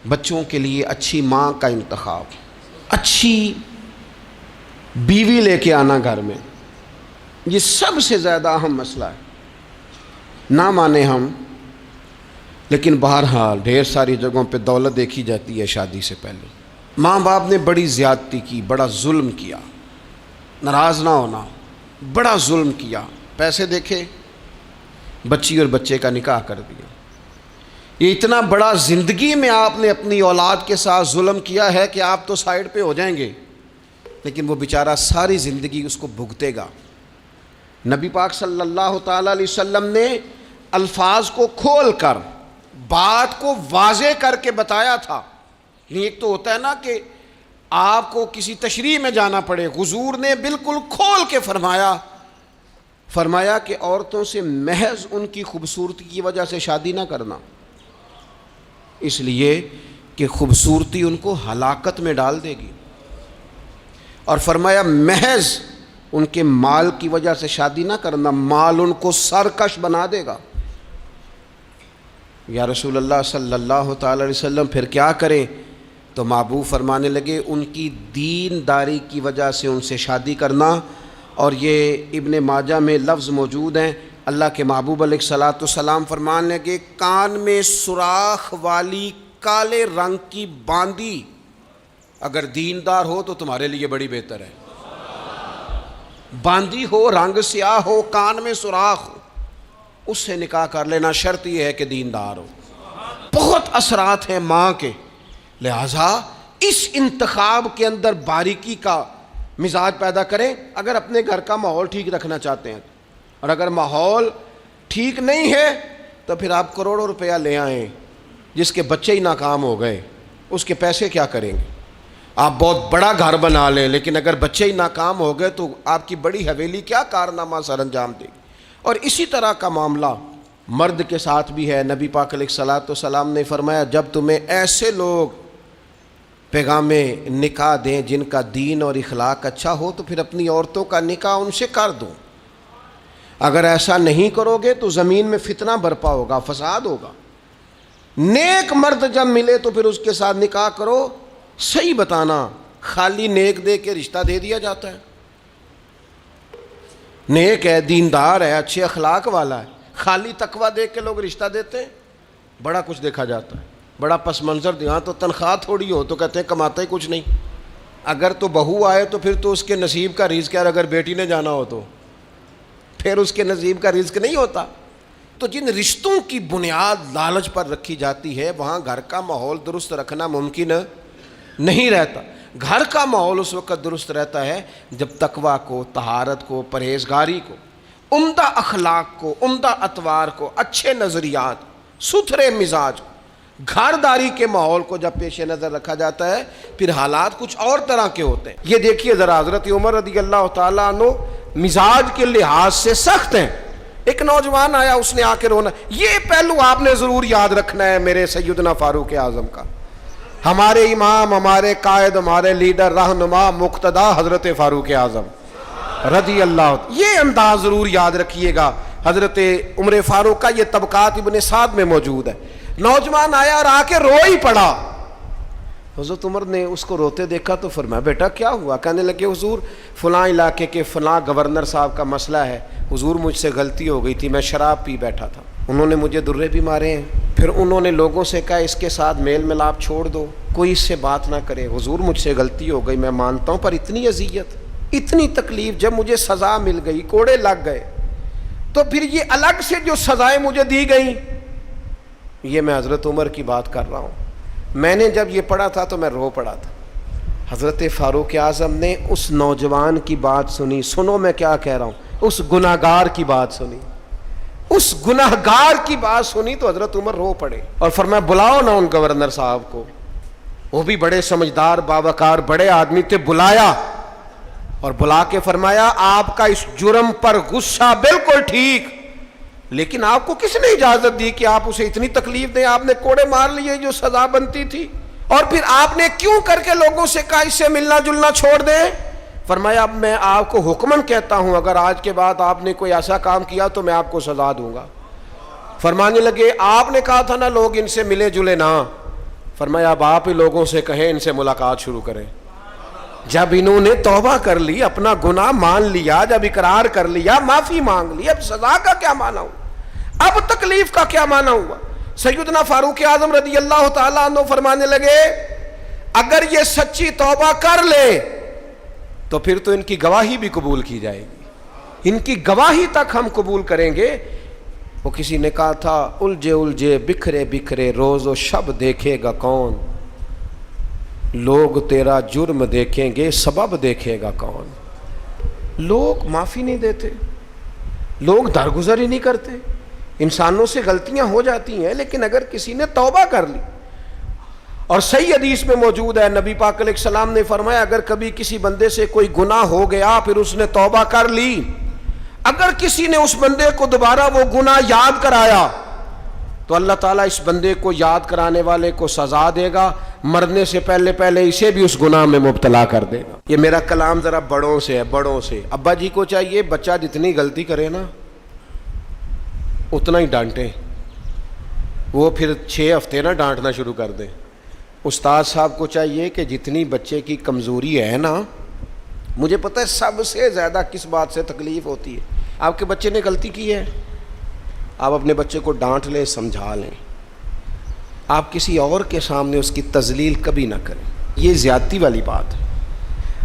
بچوں کے لیے اچھی ماں کا انتخاب، اچھی بیوی لے کے آنا گھر میں، یہ سب سے زیادہ اہم مسئلہ ہے۔ نہ مانے ہم، لیکن بہرحال ڈھیر ساری جگہوں پہ دولت دیکھی جاتی ہے شادی سے پہلے۔ ماں باپ نے بڑی زیادتی کی، بڑا ظلم کیا، ناراض نہ ہونا، بڑا ظلم کیا۔ پیسے دیکھے، بچی اور بچے کا نکاح کر دیا۔ یہ اتنا بڑا زندگی میں آپ نے اپنی اولاد کے ساتھ ظلم کیا ہے کہ آپ تو سائیڈ پہ ہو جائیں گے، لیکن وہ بیچارہ ساری زندگی اس کو بھگتے گا۔ نبی پاک صلی اللہ تعالیٰ علیہ وسلم نے الفاظ کو کھول کر بات کو واضح کر کے بتایا تھا۔ ایک تو ہوتا ہے نا کہ آپ کو کسی تشریح میں جانا پڑے، حضور نے بالکل کھول کے فرمایا کہ عورتوں سے محض ان کی خوبصورتی کی وجہ سے شادی نہ کرنا، اس لیے کہ خوبصورتی ان کو ہلاکت میں ڈال دے گی، اور فرمایا محض ان کے مال کی وجہ سے شادی نہ کرنا، مال ان کو سرکش بنا دے گا۔ یا رسول اللہ صلی اللہ تعالی علیہ وسلم پھر کیا کریں؟ تو محبوب فرمانے لگے ان کی دینداری کی وجہ سے ان سے شادی کرنا۔ اور یہ ابن ماجہ میں لفظ موجود ہیں، اللہ کے محبوب علیہ الصلوۃ والسلام فرمانے لگے کان میں سوراخ والی کالے رنگ کی باندی اگر دیندار ہو تو تمہارے لیے بڑی بہتر ہے۔ باندی ہو، رنگ سیاہ ہو، کان میں سوراخ ہو، اس سے نکاح کر لینا، شرط یہ ہے کہ دیندار ہو۔ بہت اثرات ہیں ماں کے، لہذا اس انتخاب کے اندر باریکی کا مزاج پیدا کریں اگر اپنے گھر کا ماحول ٹھیک رکھنا چاہتے ہیں، اور اگر ماحول ٹھیک نہیں ہے تو پھر آپ کروڑوں روپیہ لے آئیں، جس کے بچے ہی ناکام ہو گئے اس کے پیسے کیا کریں گے؟ آپ بہت بڑا گھر بنا لیں، لیکن اگر بچے ہی ناکام ہو گئے تو آپ کی بڑی حویلی کیا کارنامہ سر انجام دے گی؟ اور اسی طرح کا معاملہ مرد کے ساتھ بھی ہے۔ نبی پاک علیہ الصلوۃ والسلام نے فرمایا جب تمہیں ایسے لوگ پیغام نکاح دیں جن کا دین اور اخلاق اچھا ہو تو پھر اپنی عورتوں کا نکاح ان سے کر دو۔ اگر ایسا نہیں کرو گے تو زمین میں فتنہ برپا ہوگا، فساد ہوگا۔ نیک مرد جب ملے تو پھر اس کے ساتھ نکاح کرو۔ صحیح بتانا، خالی نیک دے کے رشتہ دے دیا جاتا ہے؟ نیک ہے، دیندار ہے، اچھے اخلاق والا ہے، خالی تقویٰ دیکھ کے لوگ رشتہ دیتے ہیں؟ بڑا کچھ دیکھا جاتا ہے، بڑا پس منظر دیا تو تنخواہ تھوڑی ہو تو کہتے ہیں کماتا ہی کچھ نہیں۔ اگر تو بہو آئے تو پھر تو اس کے نصیب کا رزق ہے، اور اگر بیٹی نے جانا ہو تو پھر اس کے نصیب کا رزق نہیں ہوتا۔ تو جن رشتوں کی بنیاد لالچ پر رکھی جاتی ہے وہاں گھر کا ماحول درست رکھنا ممکن نہیں رہتا۔ گھر کا ماحول اس وقت درست رہتا ہے جب تقویٰ کو، طہارت کو، پرہیزگاری کو، عمدہ اخلاق کو، عمدہ اطوار کو، اچھے نظریات، ستھرے مزاج کو، گھرداری کے ماحول کو جب پیش نظر رکھا جاتا ہے پھر حالات کچھ اور طرح کے ہوتے ہیں۔ یہ دیکھیے ذرا، حضرت عمر رضی اللہ تعالیٰ عنہ مزاج کے لحاظ سے سخت ہیں۔ ایک نوجوان آیا، اس نے آ کے رونا۔ یہ پہلو آپ نے ضرور یاد رکھنا ہے میرے سیدنا فاروق اعظم کا، ہمارے امام، ہمارے قائد، ہمارے لیڈر، رہنما، مقتدا حضرت فاروق اعظم رضی اللہ۔ یہ انداز ضرور یاد رکھیے گا۔ حضرت عمر فاروق کا یہ طبقات ابن سعد میں موجود ہے۔ نوجوان آیا اور آ کے رو ہی پڑا۔ حضرت عمر نے اس کو روتے دیکھا تو فرمایا بیٹا کیا ہوا؟ کہنے لگے حضور فلاں علاقے کے فلاں گورنر صاحب کا مسئلہ ہے، حضور مجھ سے غلطی ہو گئی تھی، میں شراب پی بیٹھا تھا، انہوں نے مجھے درے بھی مارے ہیں، پھر انہوں نے لوگوں سے کہا اس کے ساتھ میل ملاپ چھوڑ دو، کوئی اس سے بات نہ کرے۔ حضور مجھ سے غلطی ہو گئی، میں مانتا ہوں، پر اتنی اذیت، اتنی تکلیف، جب مجھے سزا مل گئی، کوڑے لگ گئے، تو پھر یہ الگ سے جو سزائیں مجھے دی گئیں، یہ میں حضرت عمر کی بات کر رہا ہوں۔ میں نے جب یہ پڑھا تھا تو میں رو پڑا تھا۔ حضرت فاروق اعظم نے اس نوجوان کی بات سنی، سنو میں کیا کہہ رہا ہوں، اس گناہگار کی بات سنی، اس گناہگار کی بات سنی تو حضرت عمر رو پڑے اور فرمایا بلاؤ نا ان گورنر صاحب کو، وہ بھی بڑے سمجھدار باوقار بڑے آدمی تھے۔ بلایا اور بلا کے فرمایا آپ کا اس جرم پر غصہ بالکل ٹھیک، لیکن آپ کو کس نے اجازت دی کہ آپ اسے اتنی تکلیف دیں؟ آپ نے کوڑے مار لیے جو سزا بنتی تھی، اور پھر آپ نے کیوں کر کے لوگوں سے کہا اس سے ملنا جلنا چھوڑ دیں؟ فرمایا اب میں آپ کو حکمن کہتا ہوں اگر آج کے بعد آپ نے کوئی ایسا کام کیا تو میں آپ کو سزا دوں گا۔ فرمانے لگے آپ نے کہا تھا نا لوگ ان سے ملے جلے نہ، فرمایا اب آپ ہی لوگوں سے کہیں ان سے ملاقات شروع کریں. جب انہوں نے توبہ کر لی, اپنا گناہ مان لیا, جب اقرار کر لیا, معافی مانگ لی, اب سزا کا کیا معنی ہوا, اب تکلیف کا کیا معنی ہوا؟ سیدنا فاروق اعظم رضی اللہ تعالیٰ عنہ فرمانے لگے اگر یہ سچی توبہ کر لے تو پھر تو ان کی گواہی بھی قبول کی جائے گی, ان کی گواہی تک ہم قبول کریں گے. وہ کسی نے کہا تھا الجھے الجھے بکھرے بکھرے روز و شب دیکھے گا کون, لوگ تیرا جرم دیکھیں گے سبب دیکھے گا کون. لوگ معافی نہیں دیتے, لوگ درگزر ہی نہیں کرتے. انسانوں سے غلطیاں ہو جاتی ہیں, لیکن اگر کسی نے توبہ کر لی, اور صحیح حدیث میں موجود ہے نبی پاک علیہ السلام نے فرمایا اگر کبھی کسی بندے سے کوئی گناہ ہو گیا پھر اس نے توبہ کر لی, اگر کسی نے اس بندے کو دوبارہ وہ گناہ یاد کرایا تو اللہ تعالیٰ اس بندے کو یاد کرانے والے کو سزا دے گا, مرنے سے پہلے پہلے اسے بھی اس گناہ میں مبتلا کر دے گا. یہ میرا کلام ذرا بڑوں سے ہے, بڑوں سے. ابا جی کو چاہیے بچہ جتنی غلطی کرے نا اتنا ہی ڈانٹیں, وہ پھر 6 ہفتے نہ ڈانٹنا شروع کر دیں. استاد صاحب کو چاہیے کہ جتنی بچے کی کمزوری ہے نا, مجھے پتہ ہے سب سے زیادہ کس بات سے تکلیف ہوتی ہے. آپ کے بچے نے غلطی کی ہے, آپ اپنے بچے کو ڈانٹ لیں, سمجھا لیں, آپ کسی اور کے سامنے اس کی تذلیل کبھی نہ کریں, یہ زیادتی والی بات ہے.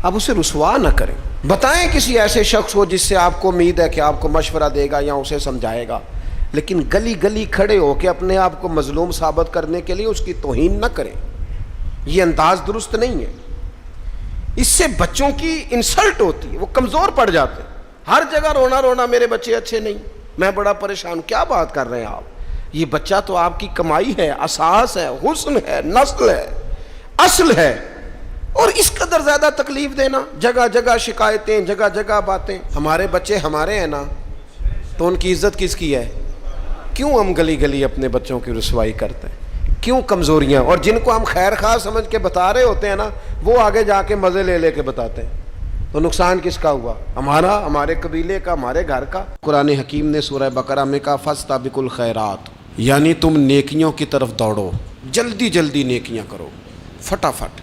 آپ اسے رسوا نہ کریں, بتائیں کسی ایسے شخص کو جس سے آپ کو امید ہے کہ آپ کو مشورہ دے گا یا اسے سمجھائے گا, لیکن گلی گلی کھڑے ہو کے اپنے آپ کو مظلوم ثابت کرنے کے لیے اس کی توہین نہ کریں. یہ انداز درست نہیں ہے, اس سے بچوں کی انسلٹ ہوتی ہے, وہ کمزور پڑ جاتے ہیں. ہر جگہ رونا رونا میرے بچے اچھے نہیں, میں بڑا پریشان ہوں. کیا بات کر رہے ہیں آپ, یہ بچہ تو آپ کی کمائی ہے, اساس ہے, حسن ہے, نسل ہے, اصل ہے, اور اس قدر زیادہ تکلیف دینا, جگہ جگہ شکایتیں, جگہ جگہ باتیں. ہمارے بچے ہمارے ہیں نا, تو ان کی عزت کس کی ہے؟ کیوں ہم گلی گلی اپنے بچوں کی رسوائی کرتے ہیں؟ کیوں کمزوریاں؟ اور جن کو ہم خیر خواہ سمجھ کے بتا رہے ہوتے ہیں نا, وہ آگے جا کے مزے لے لے کے بتاتے ہیں. تو نقصان کس کا ہوا؟ ہمارا, ہمارے قبیلے کا, ہمارے گھر کا. قرآن حکیم نے سورہ بقرہ میں کہا فاستبقوا الخیرات, یعنی تم نیکیوں کی طرف دوڑو, جلدی جلدی نیکیاں کرو, فٹافٹ,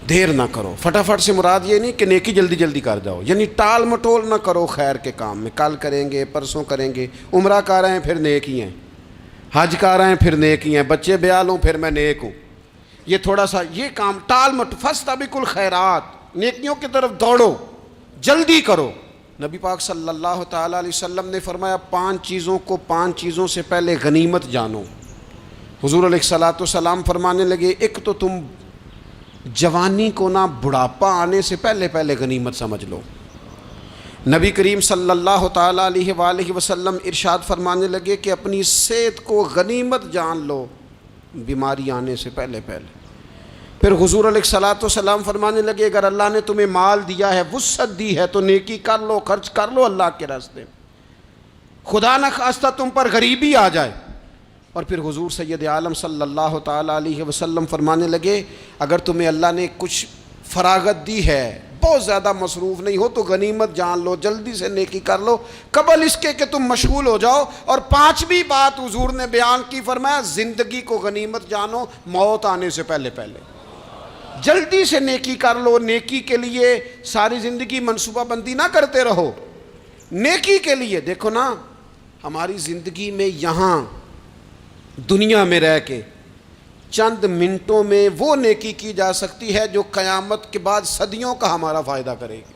دیر نہ کرو. فٹافٹ سے مراد یہ نہیں کہ نیکی جلدی جلدی کر جاؤ, یعنی ٹال مٹول نہ کرو خیر کے کام میں. کل کریں گے, پرسوں کریں گے, عمرہ کر رہے ہیں پھر نیکی ہیں, حج کر رہے ہیں پھر نیکی ہیں, بچے بیال ہوں پھر میں نیک ہوں. یہ تھوڑا سا یہ کام ٹال مٹ, فاستبقوا الخیرات, نیکیوں کی طرف دوڑو, جلدی کرو. نبی پاک صلی اللہ تعالیٰ علیہ وسلم نے فرمایا 5 چیزوں کو 5 چیزوں سے پہلے غنیمت جانو. حضور علیہ الصلوۃ والسلام فرمانے لگے ایک تو تم جوانی کو نہ بڑھاپا آنے سے پہلے پہلے غنیمت سمجھ لو. نبی کریم صلی اللہ تعالیٰ علیہ وآلہ وسلم ارشاد فرمانے لگے کہ اپنی صحت کو غنیمت جان لو بیماری آنے سے پہلے پہلے. پھر حضور علیہ الصلوۃ والسلام فرمانے لگے اگر اللہ نے تمہیں مال دیا ہے, وسعت دی ہے, تو نیکی کر لو, خرچ کر لو اللہ کے راستے. خدا نہ خواستہ تم پر غریبی آ جائے. اور پھر حضور سید عالم صلی اللہ تعالیٰ علیہ وسلم فرمانے لگے اگر تمہیں اللہ نے کچھ فراغت دی ہے, بہت زیادہ مصروف نہیں ہو, تو غنیمت جان لو, جلدی سے نیکی کر لو قبل اس کے کہ تم مشغول ہو جاؤ. اور 5ویں بات حضور نے بیان کی, فرمایا زندگی کو غنیمت جانو موت آنے سے پہلے پہلے. جلدی سے نیکی کر لو. نیکی کے لیے ساری زندگی منصوبہ بندی نہ کرتے رہو, نیکی کے لیے. دیکھو نا ہماری زندگی میں یہاں دنیا میں رہ کے چند منٹوں میں وہ نیکی کی جا سکتی ہے جو قیامت کے بعد صدیوں کا ہمارا فائدہ کرے گی,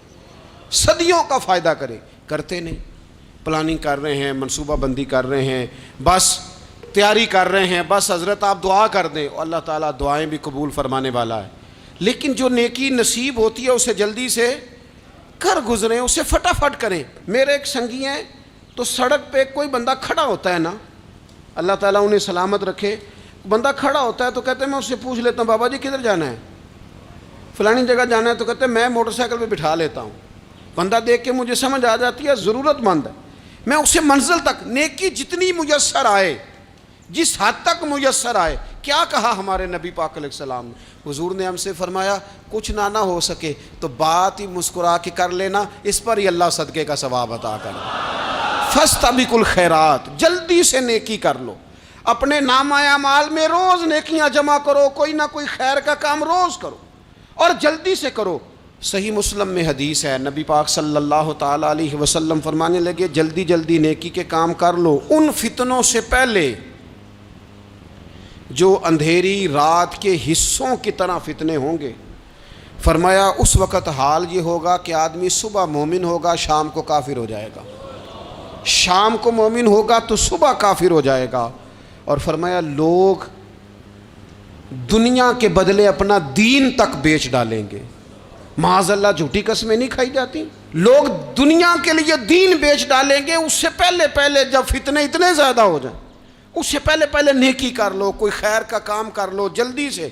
صدیوں کا فائدہ کرے. کرتے نہیں, پلاننگ کر رہے ہیں, منصوبہ بندی کر رہے ہیں, بس تیاری کر رہے ہیں, بس حضرت آپ دعا کر دیں, اللہ تعالیٰ دعائیں بھی قبول فرمانے والا ہے. لیکن جو نیکی نصیب ہوتی ہے اسے جلدی سے کر گزریں, اسے فٹافٹ کریں. میرے ایک سنگی ہیں, تو سڑک پہ کوئی بندہ کھڑا ہوتا ہے نا, اللہ تعالیٰ انہیں سلامت رکھے, بندہ کھڑا ہوتا ہے تو کہتے ہیں میں اس سے پوچھ لیتا ہوں بابا جی کدھر جانا ہے, فلانی جگہ جانا ہے, تو کہتے ہیں میں موٹر سائیکل پہ بٹھا لیتا ہوں. بندہ دیکھ کے مجھے سمجھ آ جاتی ہے ضرورت مند ہے, میں اسے منزل تک نیکی جتنی میسر آئے, جس حد تک میسر آئے. کیا کہا ہمارے نبی پاک علیہ السلام نے؟ حضور نے ہم سے فرمایا کچھ نہ ہو سکے تو بات ہی مسکرا کے کر لینا, اس پر ہی اللہ صدقے کا ثواب عطا کرے. فاستبقوا الخیرات, جلدی سے نیکی کر لو. اپنے نامہ اعمال میں روز نیکیاں جمع کرو، کوئی نہ کوئی خیر کا کام روز کرو اور جلدی سے کرو۔ صحیح مسلم میں حدیث ہے، نبی پاک صلی اللہ تعالیٰ علیہ وسلم فرمانے لگے جلدی جلدی نیکی کے کام کر لو ان فتنوں سے پہلے جو اندھیری رات کے حصوں کی طرح فتنے ہوں گے۔ فرمایا اس وقت حال یہ ہوگا کہ آدمی صبح مومن ہوگا، شام کو کافر ہو جائے گا، شام کو مومن ہوگا تو صبح کافر ہو جائے گا۔ اور فرمایا لوگ دنیا کے بدلے اپنا دین تک بیچ ڈالیں گے۔ معاذ اللہ جھوٹی قسمیں نہیں کھائی جاتی؟ لوگ دنیا کے لیے دین بیچ ڈالیں گے۔ اس سے پہلے جب فتنے اتنے زیادہ ہو جائیں، اس سے پہلے نیکی کر لو، کوئی خیر کا کام کر لو، جلدی سے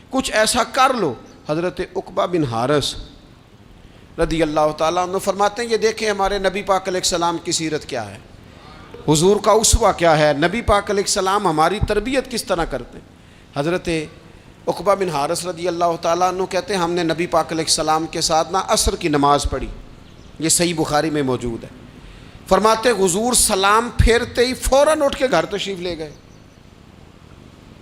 کچھ ایسا کر لو۔ حضرت عقبہ بن حارث رضی اللہ تعالیٰ عنہ فرماتے ہیں یہ دیکھیں ہمارے نبی پاک علیہ السلام کی سیرت کیا ہے، حضور کا اسوہ کیا ہے، نبی پاک علیہ السلام ہماری تربیت کس طرح کرتے ہیں۔ حضرت عقبہ بن حارث رضی اللہ تعالیٰ عنہ کہتے ہیں ہم نے نبی پاک علیہ السلام کے ساتھ نہ عصر کی نماز پڑھی، یہ صحیح بخاری میں موجود ہے۔ فرماتے حضور سلام پھیرتے ہی فوراً اٹھ کے گھر تشریف لے گئے۔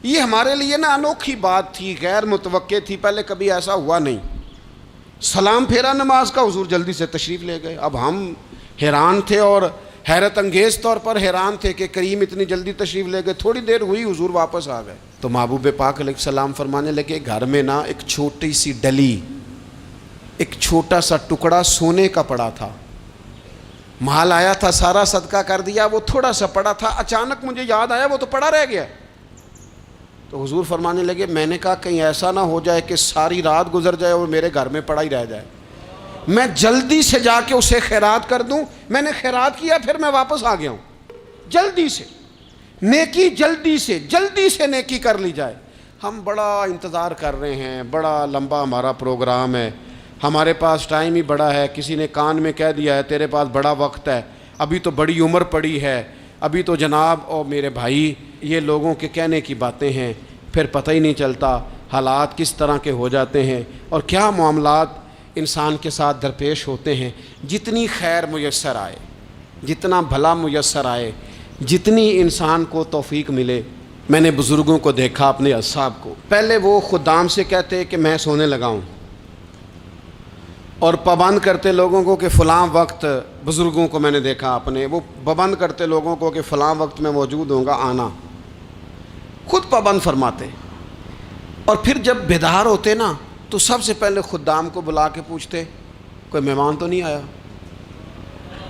یہ ہمارے لیے نا انوکھی بات تھی، غیر متوقع تھی، پہلے کبھی ایسا ہوا نہیں۔ سلام پھیرا نماز کا، حضور جلدی سے تشریف لے گئے۔ اب ہم حیران تھے اور حیرت انگیز طور پر حیران تھے کہ کریم اتنی جلدی تشریف لے گئے، تھوڑی دیر ہوئی حضور واپس آ گئے۔ تو محبوب پاک علیہ السلام فرمانے لگے گھر میں نا ایک چھوٹی سی ڈلی، ایک چھوٹا سا ٹکڑا سونے کا پڑا تھا، مال آیا تھا سارا صدقہ کر دیا، وہ تھوڑا سا پڑا تھا، اچانک مجھے یاد آیا وہ تو پڑا رہ گیا۔ تو حضور فرمانے لگے میں نے کہا کہیں ایسا نہ ہو جائے کہ ساری رات گزر جائے اور میرے گھر میں پڑا ہی رہ جائے، میں جلدی سے جا کے اسے خیرات کر دوں۔ میں نے خیرات کیا پھر میں واپس آ گیا ہوں۔ جلدی سے نیکی، جلدی سے نیکی کر لی جائے۔ ہم بڑا انتظار کر رہے ہیں، بڑا لمبا ہمارا پروگرام ہے، ہمارے پاس ٹائم ہی بڑا ہے، کسی نے کان میں کہہ دیا ہے تیرے پاس بڑا وقت ہے، ابھی تو بڑی عمر پڑی ہے، ابھی تو جناب اور میرے بھائی یہ لوگوں کے کہنے کی باتیں ہیں، پھر پتہ ہی نہیں چلتا حالات کس طرح کے ہو جاتے ہیں اور کیا معاملات انسان کے ساتھ درپیش ہوتے ہیں۔ جتنی خیر میسر آئے، جتنا بھلا میسر آئے، جتنی انسان کو توفیق ملے۔ میں نے بزرگوں کو دیکھا اپنے اصحاب کو، پہلے وہ خدام سے کہتے کہ میں سونے لگا ہوں اور پابند کرتے لوگوں کو کہ فلاں وقت، بزرگوں کو میں نے دیکھا اپنے، وہ پابند کرتے لوگوں کو کہ فلاں وقت میں موجود ہوں گا آنا، خود پابند فرماتے۔ اور پھر جب بیدار ہوتے نا تو سب سے پہلے خدام کو بلا کے پوچھتے کوئی مہمان تو نہیں آیا؟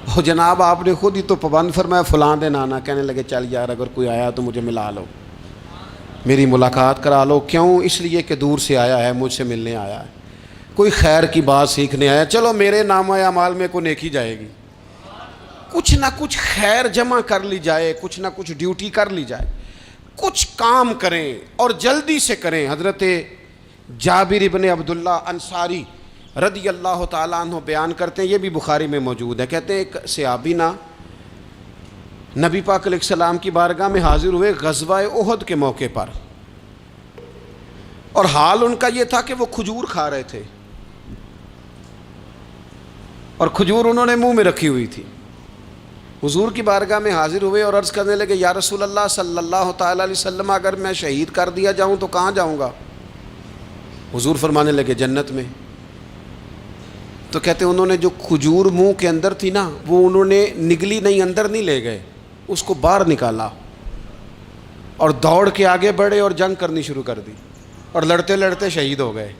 اور جناب آپ نے خود ہی تو پابند فرمایا فلاں دن آنا۔ کہنے لگے چل یار اگر کوئی آیا تو مجھے ملا لو، میری ملاقات کرا لو۔ کیوں؟ اس لیے کہ دور سے آیا ہے، مجھ سے ملنے آیا ہے، کوئی خیر کی بات سیکھنے آیا، چلو میرے نامہ اعمال میں کوئی نیکی جائے گی، کچھ نہ کچھ خیر جمع کر لی جائے، کچھ نہ کچھ ڈیوٹی کر لی جائے، کچھ کام کریں اور جلدی سے کریں۔ حضرت جابر ابن عبداللہ انصاری رضی اللہ تعالیٰ عنہ بیان کرتے ہیں، یہ بھی بخاری میں موجود ہے، کہتے ہیں ایک صحابی نا نبی پاک علیہ السلام کی بارگاہ میں حاضر ہوئے غزوہ احد کے موقع پر، اور حال ان کا یہ تھا کہ وہ کھجور کھا رہے تھے اور کھجور انہوں نے منہ میں رکھی ہوئی تھی۔ حضور کی بارگاہ میں حاضر ہوئے اور عرض کرنے لگے یا رسول اللہ صلی اللہ تعالیٰ علیہ وسلم اگر میں شہید کر دیا جاؤں تو کہاں جاؤں گا؟ حضور فرمانے لگے جنت میں۔ تو کہتے ہیں انہوں نے جو کھجور منہ کے اندر تھی نا وہ انہوں نے نگلی نہیں، اندر نہیں لے گئے، اس کو باہر نکالا اور دوڑ کے آگے بڑھے اور جنگ کرنی شروع کر دی اور لڑتے لڑتے شہید ہو گئے۔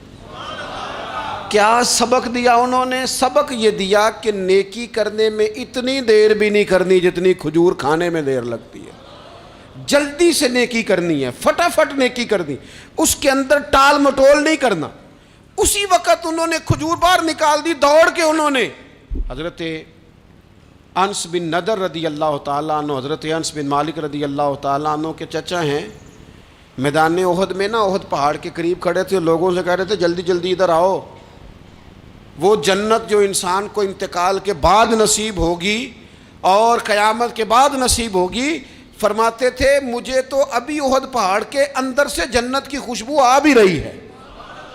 کیا سبق دیا انہوں نے؟ سبق یہ دیا کہ نیکی کرنے میں اتنی دیر بھی نہیں کرنی جتنی کھجور کھانے میں دیر لگتی ہے۔ جلدی سے نیکی کرنی ہے، فٹافٹ نیکی کرنی، اس کے اندر ٹال مٹول نہیں کرنا۔ اسی وقت انہوں نے کھجور باہر نکال دی، دوڑ کے انہوں نے حضرت انس بن نضر رضی اللہ تعالیٰ عنہ، حضرت انس بن مالک رضی اللہ تعالیٰ عنہ کے چچا ہیں، میدان احد میں نا احد پہاڑ کے قریب کھڑے تھے، لوگوں سے کہہ رہے تھے جلدی جلدی ادھر آؤ، وہ جنت جو انسان کو انتقال کے بعد نصیب ہوگی اور قیامت کے بعد نصیب ہوگی، فرماتے تھے مجھے تو ابھی احد پہاڑ کے اندر سے جنت کی خوشبو آ بھی رہی ہے،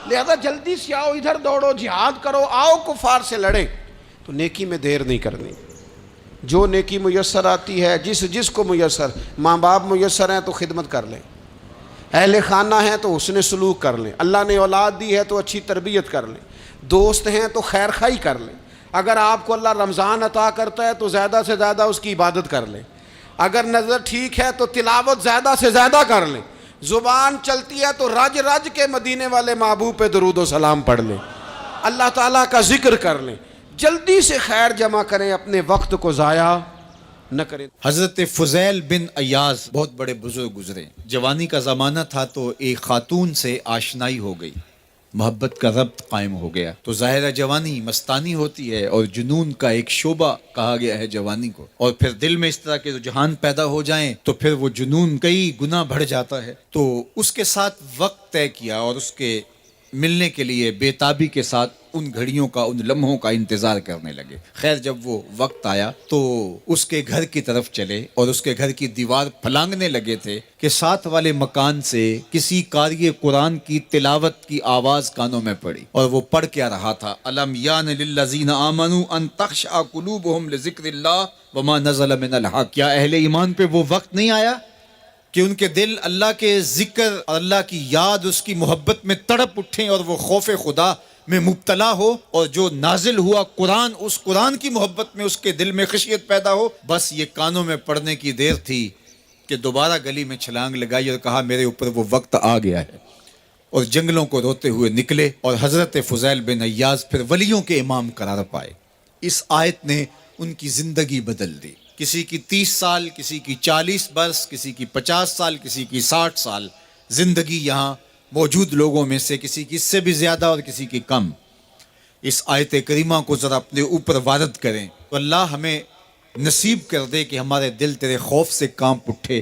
لہذا جلدی سے آؤ، ادھر دوڑو، جہاد کرو، آؤ کفار سے لڑیں۔ تو نیکی میں دیر نہیں کرنی، جو نیکی میسر آتی ہے، جس کو میسر، ماں باپ میسر ہیں تو خدمت کر لیں، اہل خانہ ہیں تو حسن سلوک کر لیں، اللہ نے اولاد دی ہے تو اچھی تربیت کر لیں، دوست ہیں تو خیر خواہی کر لیں، اگر آپ کو اللہ رمضان عطا کرتا ہے تو زیادہ سے زیادہ اس کی عبادت کر لیں، اگر نظر ٹھیک ہے تو تلاوت زیادہ سے زیادہ کر لیں، زبان چلتی ہے تو رج رج کے مدینے والے محبوب پہ درود و سلام پڑھ لیں، اللہ تعالیٰ کا ذکر کر لیں، جلدی سے خیر جمع کریں، اپنے وقت کو ضائع نہ کریں۔ حضرت فضیل بن ایاز بہت بڑے بزرگ گزرے، جوانی کا زمانہ تھا تو ایک خاتون سے آشنائی ہو گئی، محبت کا ربط قائم ہو گیا، تو ظاہرہ جوانی مستانی ہوتی ہے اور جنون کا ایک شعبہ کہا گیا ہے جوانی کو، اور پھر دل میں اس طرح کے رجحان پیدا ہو جائیں تو پھر وہ جنون کئی گنا بڑھ جاتا ہے، تو اس کے ساتھ وقت طے کیا اور اس کے ملنے کے لیے بے تابی کے ساتھ ان گھڑیوں کا، ان لمحوں کا انتظار کرنے لگے۔ خیر جب وہ وقت آیا تو اس کے گھر کی طرف چلے اور اس کے گھر کی دیوار پھلانگنے لگے تھے کہ ساتھ والے مکان سے کسی قاری قرآن کی تلاوت کی آواز کانوں میں پڑی، اور وہ پڑھ کیا رہا تھا، الم یان للذین آمنوا ان تخشع قلوبہم لذکر اللہ وما نزل من الحق، کیا اہل ایمان پہ وہ وقت نہیں آیا کہ ان کے دل اللہ کے ذکر اور اللہ کی یاد، اس کی محبت میں تڑپ اٹھیں اور وہ خوف خدا میں مبتلا ہو، اور جو نازل ہوا قرآن، اس قرآن کی محبت میں اس کے دل میں خشیت پیدا ہو۔ بس یہ کانوں میں پڑنے کی دیر تھی کہ دوبارہ گلی میں چھلانگ لگائی اور کہا میرے اوپر وہ وقت آ گیا ہے، اور جنگلوں کو روتے ہوئے نکلے، اور حضرت فضیل بن ایاز پھر ولیوں کے امام قرار پائے۔ اس آیت نے ان کی زندگی بدل دی، کسی کی 30 سال، کسی کی 40 برس، کسی کی 50 سال، کسی کی 60 سال زندگی یہاں موجود لوگوں میں سے کسی کی اس سے بھی زیادہ اور کسی کی کم۔ اس آیت کریمہ کو ذرا اپنے اوپر وارد کریں تو اللہ ہمیں نصیب کر دے کہ ہمارے دل تیرے خوف سے کانپ اٹھے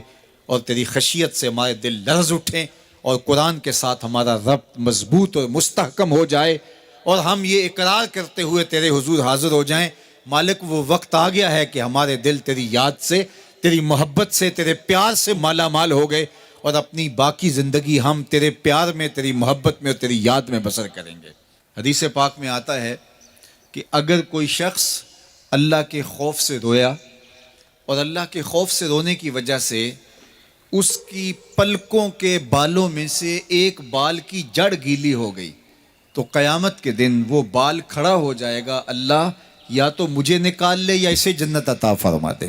اور تیری خشیت سے ہمارے دل لرز اٹھیں، اور قرآن کے ساتھ ہمارا ربط مضبوط اور مستحکم ہو جائے، اور ہم یہ اقرار کرتے ہوئے تیرے حضور حاضر ہو جائیں، مالک وہ وقت آ گیا ہے کہ ہمارے دل تیری یاد سے، تیری محبت سے، تیرے پیار سے مالا مال ہو گئے، اور اپنی باقی زندگی ہم تیرے پیار میں، تیری محبت میں اور تیری یاد میں بسر کریں گے۔ حدیث پاک میں آتا ہے کہ اگر کوئی شخص اللہ کے خوف سے رویا اور اللہ کے خوف سے رونے کی وجہ سے اس کی پلکوں کے بالوں میں سے ایک بال کی جڑ گیلی ہو گئی تو قیامت کے دن وہ بال کھڑا ہو جائے گا، اللہ یا تو مجھے نکال لے یا اسے جنت عطا فرما دے۔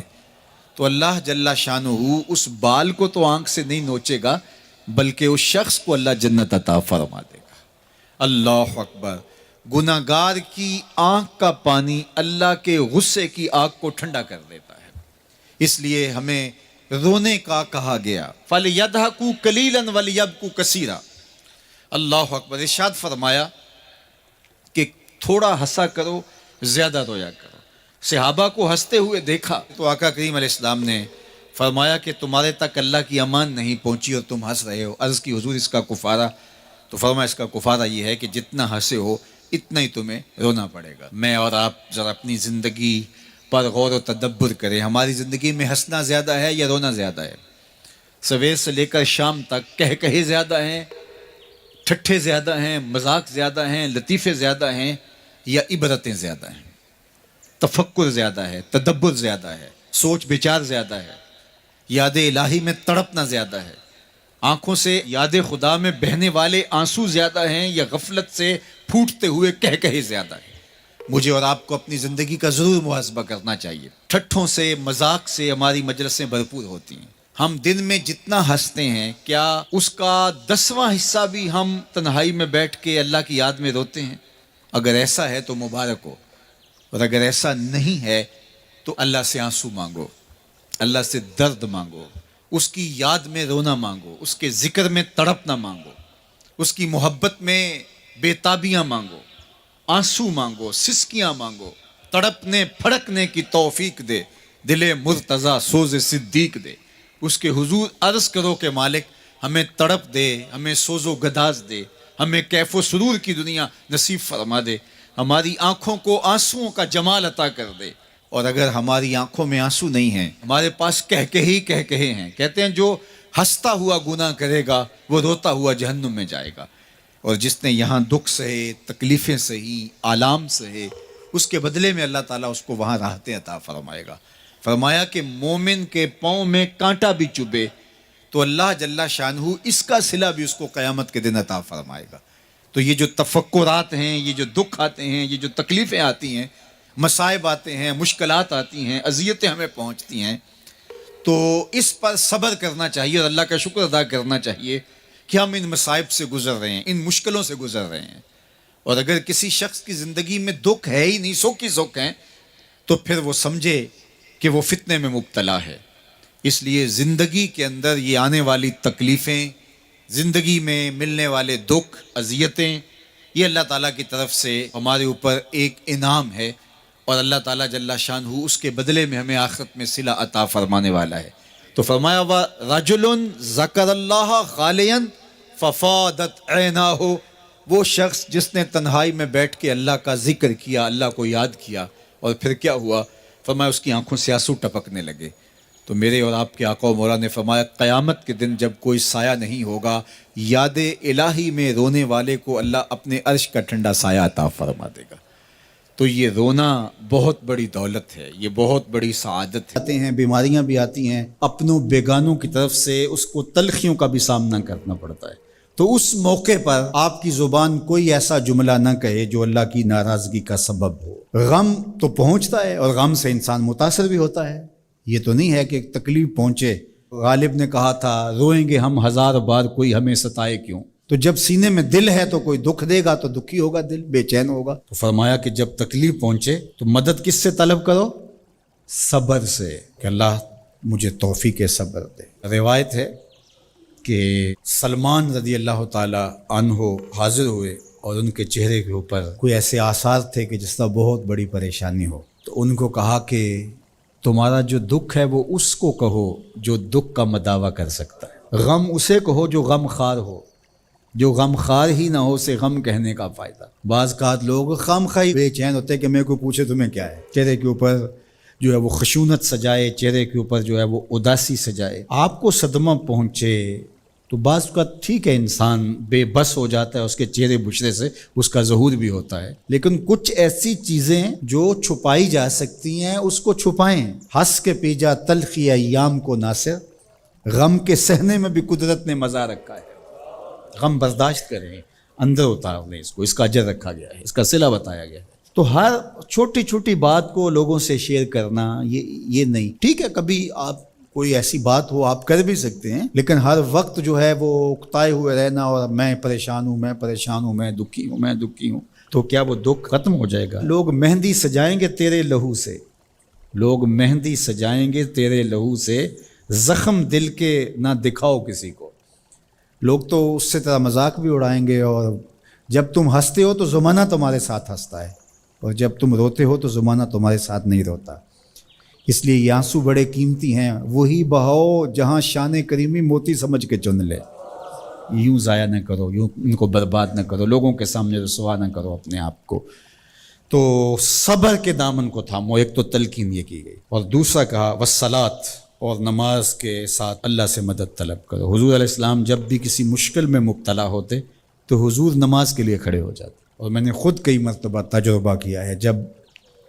تو اللہ جل شانہ اس بال کو تو آنکھ سے نہیں نوچے گا، بلکہ اس شخص کو اللہ جنت عطا فرما دے گا۔ اللہ اکبر! گناہ گار کی آنکھ کا پانی اللہ کے غصے کی آگ کو ٹھنڈا کر دیتا ہے، اس لیے ہمیں رونے کا کہا گیا، فَلْيَضْحَكُوا قَلِيلًا وَلْيَبْكُوا كَثِيرًا۔ اللہ اکبر! ارشاد فرمایا کہ تھوڑا ہنسا کرو، زیادہ رویا کرو۔ صحابہ کو ہنستے ہوئے دیکھا تو آقا کریم علیہ السلام نے فرمایا کہ تمہارے تک اللہ کی امان نہیں پہنچی اور تم ہنس رہے ہو۔ عرض کی حضور اس کا کفارہ؟ تو فرمایا اس کا کفارہ یہ ہے کہ جتنا ہنسے ہو اتنا ہی تمہیں رونا پڑے گا۔ میں اور آپ ذرا اپنی زندگی پر غور و تدبر کریں، ہماری زندگی میں ہنسنا زیادہ ہے یا رونا زیادہ ہے؟ سویر سے لے کر شام تک کہے زیادہ ہیں، ٹھٹھے زیادہ ہیں، مذاق زیادہ ہیں، لطیفے زیادہ ہیں، یا عبرتیں زیادہ ہیں؟ تفکر زیادہ ہے، تدبر زیادہ ہے، سوچ بچار زیادہ ہے، یاد الہی میں تڑپنا زیادہ ہے، آنکھوں سے یاد خدا میں بہنے والے آنسو زیادہ ہیں، یا غفلت سے پھوٹتے ہوئے کہے زیادہ ہیں؟ مجھے اور آپ کو اپنی زندگی کا ضرور محاسبہ کرنا چاہیے۔ ٹھٹھوں سے، مذاق سے ہماری مجلسیں بھرپور ہوتی ہیں، ہم دن میں جتنا ہنستے ہیں کیا اس کا 10واں حصہ بھی ہم تنہائی میں بیٹھ کے اللہ کی یاد میں روتے ہیں؟ اگر ایسا ہے تو مبارک ہو، اور اگر ایسا نہیں ہے تو اللہ سے آنسو مانگو، اللہ سے درد مانگو، اس کی یاد میں رونا مانگو، اس کے ذکر میں تڑپنا مانگو، اس کی محبت میں بے تابیاں مانگو، آنسو مانگو، سسکیاں مانگو، تڑپنے پھڑکنے کی توفیق دے، دل مرتضیٰ سوز صدیق دے۔ اس کے حضور عرض کرو کہ مالک ہمیں تڑپ دے، ہمیں سوز و گداز دے، ہمیں کیف و سرور کی دنیا نصیب فرما دے، ہماری آنکھوں کو آنسوؤں کا جمال عطا کر دے۔ اور اگر ہماری آنکھوں میں آنسو نہیں ہیں، ہمارے پاس کہے ہیں، کہتے ہیں جو ہنستا ہوا گناہ کرے گا وہ روتا ہوا جہنم میں جائے گا، اور جس نے یہاں دکھ سہے، تکلیفیں سہی، آلام سہے، اس کے بدلے میں اللہ تعالیٰ اس کو وہاں راحتیں عطا فرمائے گا۔ فرمایا کہ مومن کے پاؤں میں کانٹا بھی چبھے تو اللہ جل شانہ اس کا صلہ بھی اس کو قیامت کے دن عطا فرمائے گا. تو یہ جو تفکرات ہیں، یہ جو دکھ آتے ہیں، یہ جو تکلیفیں آتی ہیں، مصائب آتے ہیں، مشکلات آتی ہیں، اذیتیں ہمیں پہنچتی ہیں، تو اس پر صبر کرنا چاہیے اور اللہ کا شکر ادا کرنا چاہیے کہ ہم ان مصائب سے گزر رہے ہیں، ان مشکلوں سے گزر رہے ہیں. اور اگر کسی شخص کی زندگی میں دکھ ہے ہی نہیں، سکھ ہی سکھ ہیں، تو پھر وہ سمجھے کہ وہ فتنے میں مبتلا ہے. اس لیے زندگی کے اندر یہ آنے والی تکلیفیں، زندگی میں ملنے والے دکھ، اذیتیں، یہ اللہ تعالیٰ کی طرف سے ہمارے اوپر ایک انعام ہے، اور اللہ تعالیٰ جل شانہ اس کے بدلے میں ہمیں آخرت میں صلہ عطا فرمانے والا ہے. تو فرمایا رجل ذکر اللہ خالیا ففاضت عیناہ، وہ شخص جس نے تنہائی میں بیٹھ کے اللہ کا ذکر کیا، اللہ کو یاد کیا، اور پھر کیا ہوا؟ فرمایا اس کی آنکھوں سے آنسو ٹپکنے لگے. تو میرے اور آپ کے آقا و مولا نے فرمایا قیامت کے دن جب کوئی سایہ نہیں ہوگا، یاد الہی میں رونے والے کو اللہ اپنے عرش کا ٹھنڈا سایہ عطا فرما دے گا. تو یہ رونا بہت بڑی دولت ہے، یہ بہت بڑی سعادت ہے. آتے ہیں، بیماریاں بھی آتی ہیں، اپنوں بیگانوں کی طرف سے اس کو تلخیوں کا بھی سامنا کرنا پڑتا ہے. تو اس موقع پر آپ کی زبان کوئی ایسا جملہ نہ کہے جو اللہ کی ناراضگی کا سبب ہو. غم تو پہنچتا ہے اور غم سے انسان متاثر بھی ہوتا ہے. یہ تو نہیں ہے کہ ایک تکلیف پہنچے. غالب نے کہا تھا روئیں گے ہم 1000 بار کوئی ہمیں ستائے کیوں. تو جب سینے میں دل ہے تو کوئی دکھ دے گا تو دکھی ہوگا، دل بے چین ہوگا. تو فرمایا کہ جب تکلیف پہنچے تو مدد کس سے طلب کرو؟ صبر سے، کہ اللہ مجھے توفیق صبر دے. روایت ہے کہ سلمان رضی اللہ تعالی عنہ حاضر ہوئے اور ان کے چہرے کے اوپر کوئی ایسے آثار تھے کہ جس طرح بہت بڑی پریشانی ہو. تو ان کو کہا کہ تمہارا جو دکھ ہے وہ اس کو کہو جو دکھ کا مداوع کر سکتا ہے، غم اسے کہو جو غم خار ہو، جو غم خار ہی نہ ہو اسے غم کہنے کا فائدہ. بعض اوقات لوگ خام خواہ بے چین ہوتے کہ میرے کو پوچھے تمہیں کیا ہے، چہرے کے اوپر جو ہے وہ خشونت سجائے، چہرے کے اوپر جو ہے وہ اداسی سجائے. آپ کو صدمہ پہنچے تو بعض اوقات ٹھیک ہے انسان بے بس ہو جاتا ہے، اس کے چہرے بچھڑے سے اس کا ظہور بھی ہوتا ہے، لیکن کچھ ایسی چیزیں جو چھپائی جا سکتی ہیں اس کو چھپائیں. ہنس کے پی جا تلخی ایام کو ناصر، غم کے سہنے میں بھی قدرت نے مزہ رکھا ہے. غم برداشت کریں، اندر اتار لیں اس کو، اس کا اجر رکھا گیا ہے، اس کا صلہ بتایا گیا ہے. تو ہر چھوٹی چھوٹی بات کو لوگوں سے شیئر کرنا یہ نہیں. ٹھیک ہے کبھی آپ کوئی ایسی بات ہو آپ کر بھی سکتے ہیں، لیکن ہر وقت جو ہے وہ اکتائے ہوئے رہنا اور میں پریشان ہوں، میں پریشان ہوں، میں دکھی ہوں، میں دکھی ہوں، تو کیا وہ دکھ ختم ہو جائے گا؟ لوگ مہندی سجائیں گے تیرے لہو سے، لوگ مہندی سجائیں گے تیرے لہو سے، زخم دل کے نہ دکھاؤ کسی کو. لوگ تو اس سے طرح مذاق بھی اڑائیں گے، اور جب تم ہنستے ہو تو زمانہ تمہارے ساتھ ہنستا ہے، اور جب تم روتے ہو تو زمانہ تمہارے ساتھ نہیں روتا. اس لیے یہ آنسو بڑے قیمتی ہیں، وہی بہاؤ جہاں شان کریمی موتی سمجھ کے چن لے. یوں ضائع نہ کرو، یوں ان کو برباد نہ کرو، لوگوں کے سامنے رسوا نہ کرو اپنے آپ کو. تو صبر کے دامن کو تھامو، ایک تو تلقین یہ کی گئی، اور دوسرا کہا والصلاۃ، اور نماز کے ساتھ اللہ سے مدد طلب کرو. حضور علیہ السلام جب بھی کسی مشکل میں مبتلا ہوتے تو حضور نماز کے لیے کھڑے ہو جاتے، اور میں نے خود کئی مرتبہ تجربہ کیا ہے جب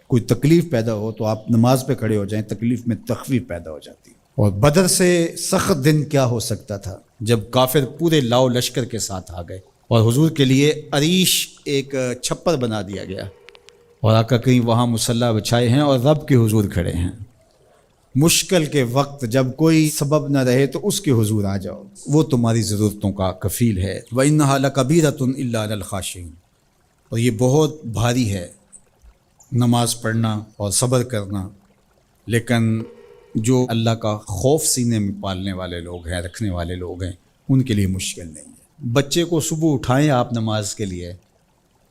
کوئی تکلیف پیدا ہو تو آپ نماز پہ کھڑے ہو جائیں، تکلیف میں تخفیف پیدا ہو جاتی. اور بدر سے سخت دن کیا ہو سکتا تھا جب کافر پورے لاؤ لشکر کے ساتھ آ گئے، اور حضور کے لیے عریش ایک چھپر بنا دیا گیا، اور آقا کہیں وہاں مصلی بچھائے ہیں اور رب کے حضور کھڑے ہیں. مشکل کے وقت جب کوئی سبب نہ رہے تو اس کے حضور آ جاؤ، وہ تمہاری ضرورتوں کا کفیل ہے. وَإِنَّهَا لَكَبِيرَةٌ إِلَّا عَلَى الْخَاشِعِينَ، اور یہ بہت بھاری ہے نماز پڑھنا اور صبر کرنا، لیکن جو اللہ کا خوف سینے میں پالنے والے لوگ ہیں، رکھنے والے لوگ ہیں، ان کے لیے مشکل نہیں ہے. بچے کو صبح اٹھائیں آپ نماز کے لیے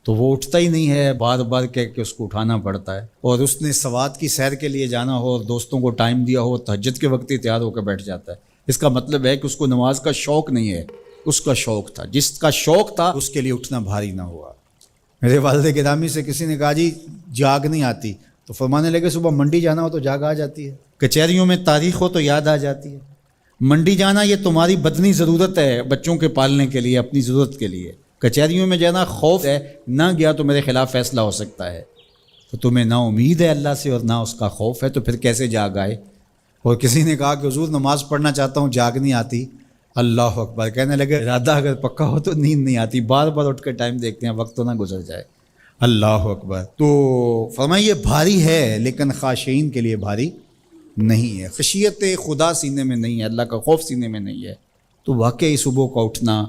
تو وہ اٹھتا ہی نہیں ہے، بار بار کہہ کے اس کو اٹھانا پڑتا ہے. اور اس نے سوات کی سیر کے لیے جانا ہو اور دوستوں کو ٹائم دیا ہو، تہجد کے وقت ہی تیار ہو کے بیٹھ جاتا ہے. اس کا مطلب ہے کہ اس کو نماز کا شوق نہیں ہے. اس کا شوق تھا، جس کا شوق تھا اس کے لیے اٹھنا بھاری نہ ہوا. میرے والد گرامی سے کسی نے کہا جی جاگ نہیں آتی، تو فرمانے لگے صبح منڈی جانا ہو تو جاگ آ جاتی ہے، کچہریوں میں تاریخ ہو تو یاد آ جاتی ہے. منڈی جانا یہ تمہاری بدنی ضرورت ہے بچوں کے پالنے کے لیے، اپنی ضرورت کے لیے. کچہریوں میں جانا خوف ہے، نہ گیا تو میرے خلاف فیصلہ ہو سکتا ہے. تو تمہیں نہ امید ہے اللہ سے اور نہ اس کا خوف ہے، تو پھر کیسے جاگ آئے؟ اور کسی نے کہا کہ حضور نماز پڑھنا چاہتا ہوں، جاگ نہیں آتی۔ اللہ اکبر، کہنے لگے ارادہ اگر پکا ہو تو نیند نہیں آتی، بار بار اٹھ کے ٹائم دیکھتے ہیں وقت تو نہ گزر جائے۔ اللہ اکبر۔ تو فرمایا یہ بھاری ہے لیکن خاشعین کے لیے بھاری نہیں ہے۔ خشیت خدا سینے میں نہیں ہے، اللہ کا خوف سینے میں نہیں ہے، تو واقعی صبح کا اٹھنا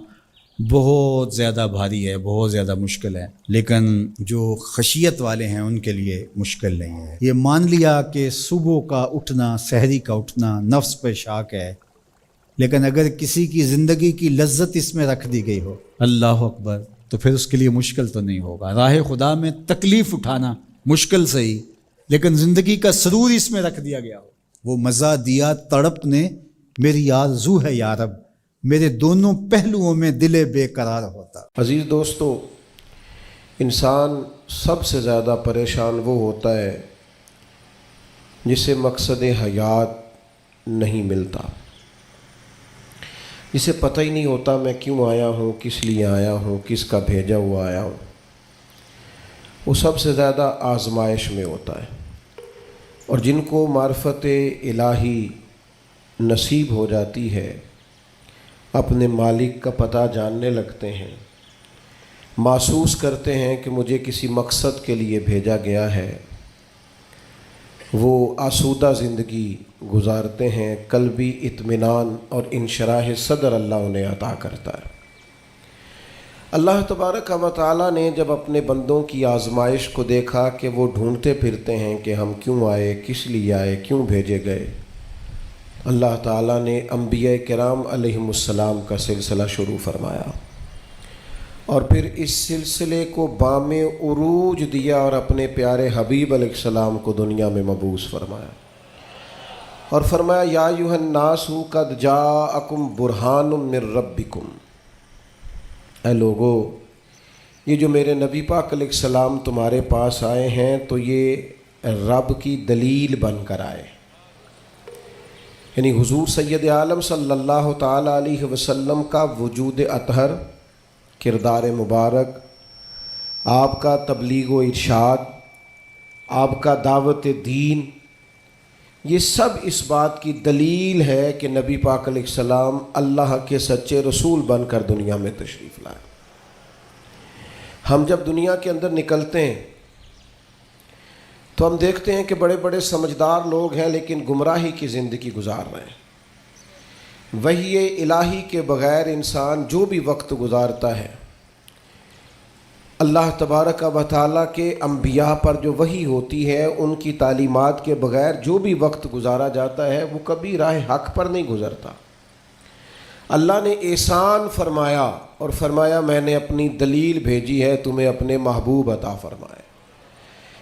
بہت زیادہ بھاری ہے، بہت زیادہ مشکل ہے، لیکن جو خشیت والے ہیں ان کے لیے مشکل نہیں ہے۔ یہ مان لیا کہ صبح کا اٹھنا، سحری کا اٹھنا نفس پہ شاک ہے، لیکن اگر کسی کی زندگی کی لذت اس میں رکھ دی گئی ہو، اللہ اکبر، تو پھر اس کے لیے مشکل تو نہیں ہوگا۔ راہ خدا میں تکلیف اٹھانا مشکل صحیح، لیکن زندگی کا سرور اس میں رکھ دیا گیا ہو۔ وہ مزہ دیا تڑپ نے، میری آرزو ہے یا رب، میرے دونوں پہلوؤں میں دل بے قرار ہوتا۔ عزیز دوستو، انسان سب سے زیادہ پریشان وہ ہوتا ہے جسے مقصد حیات نہیں ملتا، جسے پتہ ہی نہیں ہوتا میں کیوں آیا ہوں، کس لیے آیا ہوں، کس کا بھیجا ہوا آیا ہوں۔ وہ سب سے زیادہ آزمائش میں ہوتا ہے، اور جن کو معرفت الہی نصیب ہو جاتی ہے، اپنے مالک کا پتہ جاننے لگتے ہیں، محسوس کرتے ہیں کہ مجھے کسی مقصد کے لیے بھیجا گیا ہے، وہ آسودہ زندگی گزارتے ہیں، قلبی اطمینان اور انشراح صدر اللہ انہیں عطا کرتا ہے۔ اللہ تبارک و تعالیٰ نے جب اپنے بندوں کی آزمائش کو دیکھا کہ وہ ڈھونڈتے پھرتے ہیں کہ ہم کیوں آئے، کس لیے آئے، کیوں بھیجے گئے، اللہ تعالیٰ نے انبیاء کرام علیہم السلام کا سلسلہ شروع فرمایا، اور پھر اس سلسلے کو بام عروج دیا اور اپنے پیارے حبیب علیہ السلام کو دنیا میں مبعوث فرمایا، اور فرمایا یا ایھا الناس قد جاءکم برہان من ربکم، اے لوگو یہ جو میرے نبی پاک علیہ السلام تمہارے پاس آئے ہیں تو یہ رب کی دلیل بن کر آئے، یعنی حضور سید عالم صلی اللہ تعالیٰ علیہ وسلم کا وجود اطہر، کردار مبارک، آپ کا تبلیغ و ارشاد، آپ کا دعوت دین، یہ سب اس بات کی دلیل ہے کہ نبی پاک علیہ السلام اللہ کے سچے رسول بن کر دنیا میں تشریف لائے۔ ہم جب دنیا کے اندر نکلتے ہیں تو ہم دیکھتے ہیں کہ بڑے بڑے سمجھدار لوگ ہیں لیکن گمراہی کی زندگی گزار رہے ہیں۔ وحی الہی کے بغیر انسان جو بھی وقت گزارتا ہے، اللہ تبارک و تعالیٰ کے انبیاء پر جو وحی ہوتی ہے ان کی تعلیمات کے بغیر جو بھی وقت گزارا جاتا ہے وہ کبھی راہ حق پر نہیں گزرتا۔ اللہ نے احسان فرمایا اور فرمایا میں نے اپنی دلیل بھیجی ہے، تمہیں اپنے محبوب عطا فرمائے۔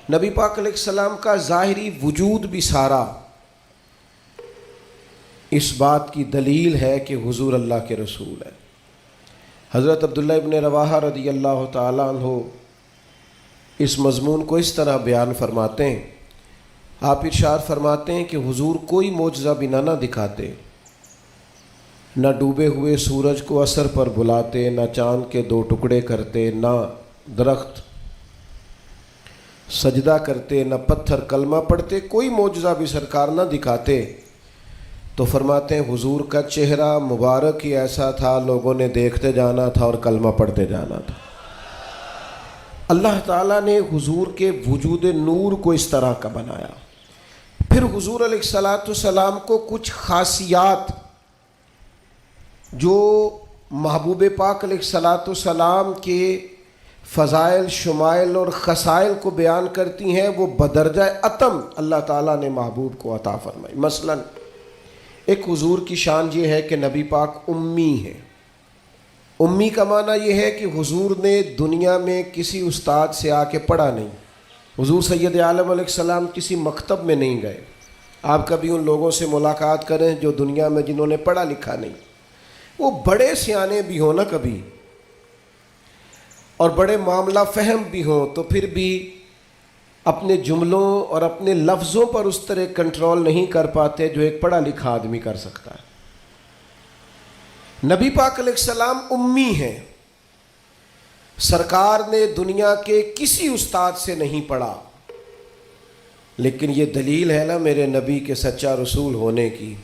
نبی پاک علیہ السلام کا ظاہری وجود بھی سارا اس بات کی دلیل ہے کہ حضور اللہ کے رسول ہے۔ حضرت عبداللہ ابن رواحہ رضی اللہ تعالیٰ عنہ اس مضمون کو اس طرح بیان فرماتے ہیں، آپ ارشاد فرماتے ہیں کہ حضور کوئی معجزہ بھی نہ دکھاتے، نہ ڈوبے ہوئے سورج کو عصر پر بلاتے، نہ چاند کے 2 ٹکڑے کرتے، نہ درخت سجدہ کرتے، نہ پتھر کلمہ پڑھتے، کوئی معجزہ بھی سرکار نہ دکھاتے، تو فرماتے ہیں حضور کا چہرہ مبارک ہی ایسا تھا، لوگوں نے دیکھتے جانا تھا اور کلمہ پڑھتے جانا تھا۔ اللہ تعالیٰ نے حضور کے وجود نور کو اس طرح کا بنایا۔ پھر حضور علیہ السلام کو کچھ خاصیات جو محبوب پاک علیہ السلام کے فضائل، شمائل اور خصائل کو بیان کرتی ہیں، وہ بدرجہ اتم اللہ تعالیٰ نے محبوب کو عطا فرمائی۔ مثلا ایک حضور کی شان یہ ہے کہ نبی پاک امی ہے۔ امی کا معنی یہ ہے کہ حضور نے دنیا میں کسی استاد سے آ کے پڑھا نہیں، حضور سید عالم علیہ السلام کسی مکتب میں نہیں گئے۔ آپ کبھی ان لوگوں سے ملاقات کریں جو دنیا میں جنہوں نے پڑھا لکھا نہیں، وہ بڑے سیانے بھی ہوں نا کبھی، اور بڑے معاملہ فہم بھی ہوں، تو پھر بھی اپنے جملوں اور اپنے لفظوں پر اس طرح کنٹرول نہیں کر پاتے جو ایک پڑھا لکھا آدمی کر سکتا ہے۔ نبی پاک علیہ السلام امی ہیں، سرکار نے دنیا کے کسی استاد سے نہیں پڑھا، لیکن یہ دلیل ہے نا میرے نبی کے سچا رسول ہونے کی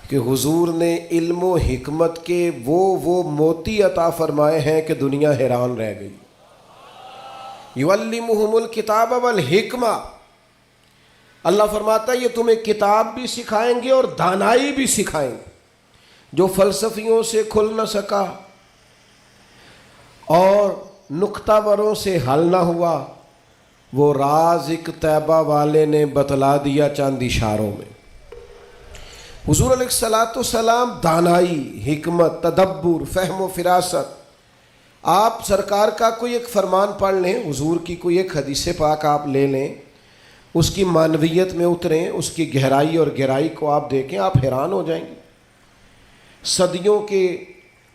کہ حضور نے علم و حکمت کے وہ موتی عطا فرمائے ہیں کہ دنیا حیران رہ گئی. یعلمہم الکتاب والحکمہ، اللہ فرماتا ہے یہ تمہیں کتاب بھی سکھائیں گے اور دانائی بھی سکھائیں گے. جو فلسفیوں سے کھل نہ سکا اور نکتہ وروں سے حل نہ ہوا، وہ راز ایک طیبہ والے نے بتلا دیا چند اشاروں میں. حضور علیہ الصلاۃ والسلام دانائی، حکمت، تدبر، فہم و فراست. آپ سرکار کا کوئی ایک فرمان پڑھ لیں، حضور کی کوئی ایک حدیث پاک آپ لے لیں، اس کی معنویت میں اتریں، اس کی گہرائی اور گہرائی کو آپ دیکھیں، آپ حیران ہو جائیں گے. صدیوں کے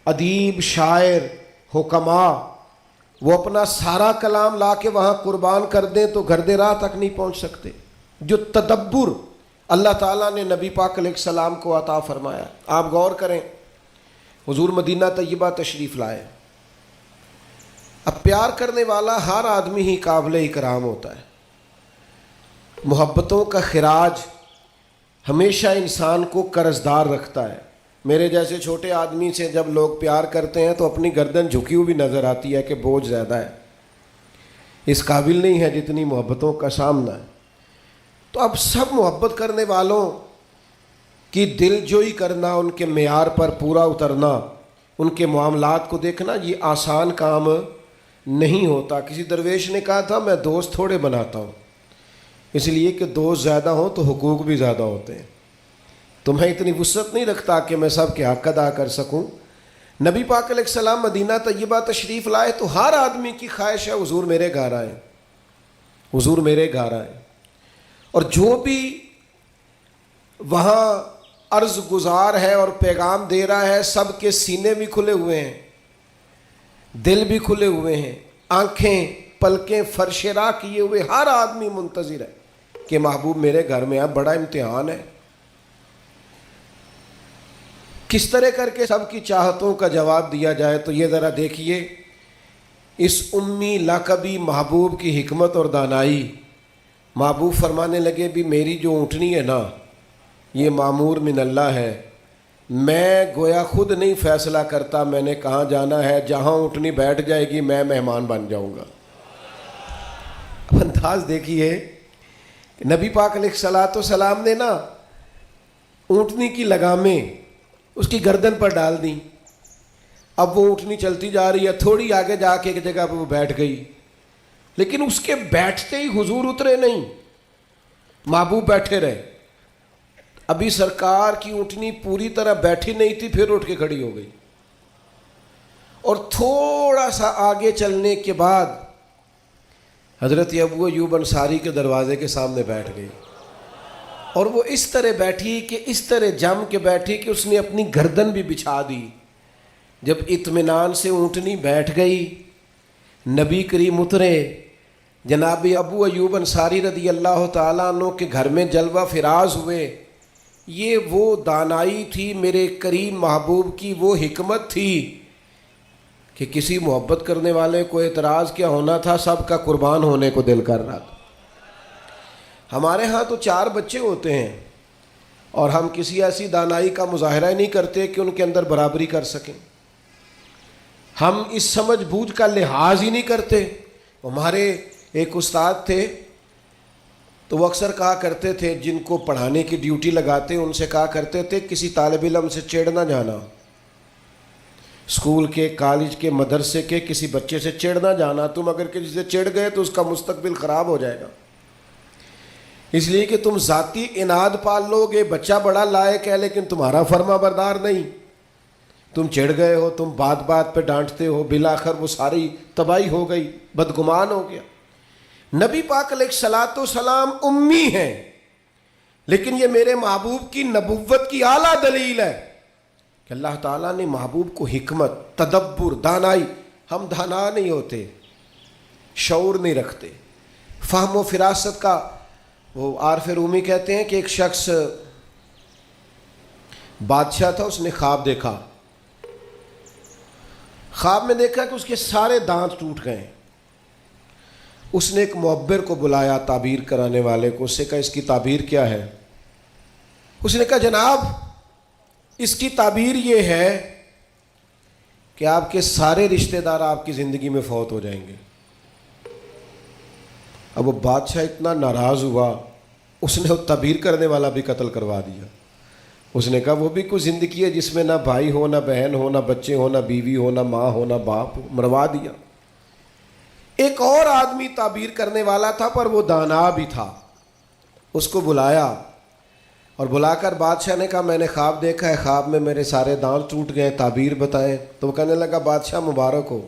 ادیب، شاعر، حکماء وہ اپنا سارا کلام لا کے وہاں قربان کر دیں تو گرد راہ تک نہیں پہنچ سکتے. جو تدبر اللہ تعالیٰ نے نبی پاک علیہ السلام کو عطا فرمایا. آپ غور کریں، حضور مدینہ طیبہ تشریف لائے. اب پیار کرنے والا ہر آدمی ہی قابل اکرام ہوتا ہے. محبتوں کا خراج ہمیشہ انسان کو قرضدار رکھتا ہے. میرے جیسے چھوٹے آدمی سے جب لوگ پیار کرتے ہیں تو اپنی گردن جھکی ہوئی نظر آتی ہے کہ بوجھ زیادہ ہے، اس قابل نہیں ہے جتنی محبتوں کا سامنا ہے. تو اب سب محبت کرنے والوں کی دل جوئی کرنا، ان کے معیار پر پورا اترنا، ان کے معاملات کو دیکھنا، یہ آسان کام نہیں ہوتا. کسی درویش نے کہا تھا میں دوست تھوڑے بناتا ہوں، اس لیے کہ دوست زیادہ ہوں تو حقوق بھی زیادہ ہوتے ہیں. تو میں اتنی وسعت نہیں رکھتا کہ میں سب کے حق ادا کر سکوں. نبی پاک علیہ السلام مدینہ طیبہ تشریف لائے تو ہر آدمی کی خواہش ہے حضور میرے گھر آئیں، حضور میرے گھر آئیں. اور جو بھی وہاں عرض گزار ہے اور پیغام دے رہا ہے، سب کے سینے بھی کھلے ہوئے ہیں، دل بھی کھلے ہوئے ہیں، آنکھیں پلکیں فرش راہ کیے ہوئے ہر آدمی منتظر ہے کہ محبوب میرے گھر میں آ. بڑا امتحان ہے. کس طرح کر کے سب کی چاہتوں کا جواب دیا جائے تو یہ ذرا دیکھیے. اس امی لاقبی محبوب کی حکمت اور دانائی. محبوب فرمانے لگے بھی میری جو اونٹنی ہے نا یہ معمور من اللہ ہے، میں گویا خود نہیں فیصلہ کرتا میں نے کہاں جانا ہے، جہاں اونٹنی بیٹھ جائے گی میں مہمان بن جاؤں گا. اب انداز دیکھیے، نبی پاک علیہ الصلاۃ والسلام نے نا اونٹنی کی لگامیں اس کی گردن پر ڈال دیں. اب وہ اونٹنی چلتی جا رہی ہے، تھوڑی آگے جا کے ایک جگہ پہ وہ بیٹھ گئی، لیکن اس کے بیٹھتے ہی حضور اترے نہیں، محبوب بیٹھے رہے. ابھی سرکار کی اونٹنی پوری طرح بیٹھی نہیں تھی، پھر اٹھ کے کھڑی ہو گئی اور تھوڑا سا آگے چلنے کے بعد حضرت ابو ایوب انصاری کے دروازے کے سامنے بیٹھ گئی. اور وہ اس طرح بیٹھی کہ اس طرح جم کے بیٹھی کہ اس نے اپنی گردن بھی بچھا دی. جب اطمینان سے اونٹنی بیٹھ گئی، نبی کریم اترے، جناب ابو ایوب انصاری رضی اللہ تعالیٰ عنہ کے گھر میں جلوہ فراز ہوئے. یہ وہ دانائی تھی میرے کریم محبوب کی، وہ حکمت تھی کہ کسی محبت کرنے والے کو اعتراض کیا ہونا تھا، سب کا قربان ہونے کو دل کر رہا تھا. ہمارے ہاں تو 4 بچے ہوتے ہیں اور ہم کسی ایسی دانائی کا مظاہرہ نہیں کرتے کہ ان کے اندر برابری کر سکیں. ہم اس سمجھ بوجھ کا لحاظ ہی نہیں کرتے. ہمارے ایک استاد تھے تو وہ اکثر کہا کرتے تھے، جن کو پڑھانے کی ڈیوٹی لگاتے ان سے کہا کرتے تھے کسی طالب علم سے چڑ نہ جانا، اسکول کے، کالج کے، مدرسے کے کسی بچے سے چڑ نہ جانا. تم اگر کسی سے چڑ گئے تو اس کا مستقبل خراب ہو جائے گا، اس لیے کہ تم ذاتی اناد پال لو گے. بچہ بڑا لائق ہے لیکن تمہارا فرما بردار نہیں، تم چڑھ گئے ہو، تم بات بات پہ ڈانٹتے ہو، بالآخر وہ ساری تباہی ہو گئی، بدگمان ہو گیا. نبی پاک علیہ الصلاۃ والسلام امی ہیں، لیکن یہ میرے محبوب کی نبوت کی اعلیٰ دلیل ہے کہ اللہ تعالیٰ نے محبوب کو حکمت، تدبر، دانائی. ہم دانا نہیں ہوتے، شعور نہیں رکھتے، فہم و فراست کا. وہ عارف رومی کہتے ہیں کہ ایک شخص بادشاہ تھا، اس نے خواب دیکھا. خواب میں دیکھا کہ اس کے سارے دانت ٹوٹ گئے اس نے ایک معبر کو بلایا، تعبیر کرانے والے کو، اس سے کہا اس کی تعبیر کیا ہے؟ اس نے کہا جناب اس کی تعبیر یہ ہے کہ آپ کے سارے رشتہ دار آپ کی زندگی میں فوت ہو جائیں گے۔ اب وہ بادشاہ اتنا ناراض ہوا، اس نے وہ تعبیر کرنے والا بھی قتل کروا دیا۔ اس نے کہا وہ بھی کوئی زندگی ہے جس میں نہ بھائی ہو، نہ بہن ہو، نہ بچے ہو، نہ بیوی ہو، نہ ماں ہو، نہ باپ ہو، مروا دیا۔ ایک اور آدمی تعبیر کرنے والا تھا پر وہ دانا بھی تھا، اس کو بلایا اور بلا کر بادشاہ نے کہا میں نے خواب دیکھا ہے، خواب میں میرے سارے دانت ٹوٹ گئے، تعبیر بتائیں۔ تو وہ کہنے لگا بادشاہ مبارک ہو،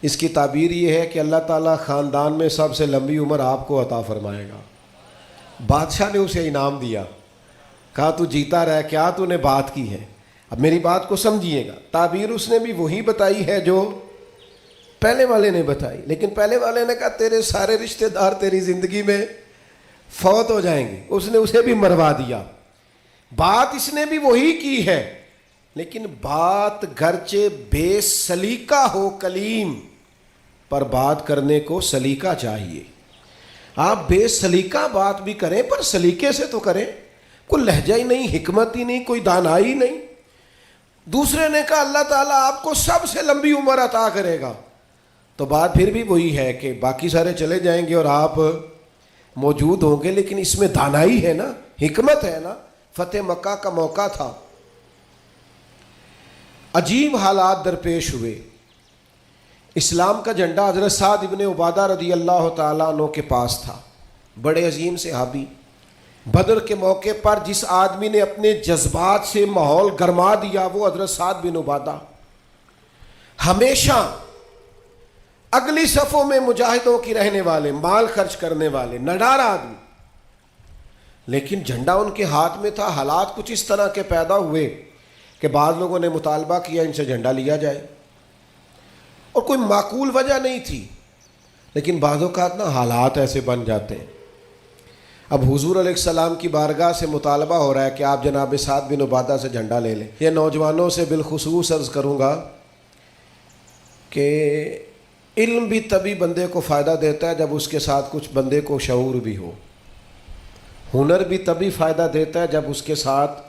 اس کی تعبیر یہ ہے کہ اللہ تعالیٰ خاندان میں سب سے لمبی عمر آپ کو عطا فرمائے گا۔ بادشاہ نے اسے انعام دیا، کہا تو جیتا رہ، کیا تو نے بات کی ہے۔ اب میری بات کو سمجھیے گا، تعبیر اس نے بھی وہی بتائی ہے جو پہلے والے نے بتائی، لیکن پہلے والے نے کہا تیرے سارے رشتہ دار تیری زندگی میں فوت ہو جائیں گے، اس نے اسے بھی مروا دیا۔ بات اس نے بھی وہی کی ہے، لیکن بات گرچہ بے سلیقہ ہو کلیم، پر بات کرنے کو سلیقہ چاہیے۔ آپ بے سلیقہ بات بھی کریں پر سلیقے سے تو کریں، کوئی لہجہ ہی نہیں، حکمت ہی نہیں، کوئی دانائی نہیں۔ دوسرے نے کہا اللہ تعالیٰ آپ کو سب سے لمبی عمر عطا کرے گا، تو بات پھر بھی وہی ہے کہ باقی سارے چلے جائیں گے اور آپ موجود ہوں گے، لیکن اس میں دانائی ہے نا، حکمت ہے نا۔ فتح مکہ کا موقع تھا، عجیب حالات درپیش ہوئے۔ اسلام کا جھنڈا حضرت سعد ابن عبادہ رضی اللہ تعالیٰ عنہ کے پاس تھا، بڑے عظیم صحابی۔ بدر کے موقع پر جس آدمی نے اپنے جذبات سے ماحول گرما دیا وہ حضرت سعد بن عبادہ، ہمیشہ اگلی صفوں میں مجاہدوں کی رہنے والے، مال خرچ کرنے والے، نڈار آدمی، لیکن جھنڈا ان کے ہاتھ میں تھا۔ حالات کچھ اس طرح کے پیدا ہوئے کہ بعض لوگوں نے مطالبہ کیا ان سے جھنڈا لیا جائے، اور کوئی معقول وجہ نہیں تھی، لیکن بعض اوقات نا حالات ایسے بن جاتے ہیں۔ اب حضور علیہ السلام کی بارگاہ سے مطالبہ ہو رہا ہے کہ آپ جناب سعد بن عبادہ سے جھنڈا لے لیں۔ یہ نوجوانوں سے بالخصوص عرض کروں گا کہ علم بھی تبھی بندے کو فائدہ دیتا ہے جب اس کے ساتھ کچھ بندے کو شعور بھی ہو، ہنر بھی تبھی فائدہ دیتا ہے جب اس کے ساتھ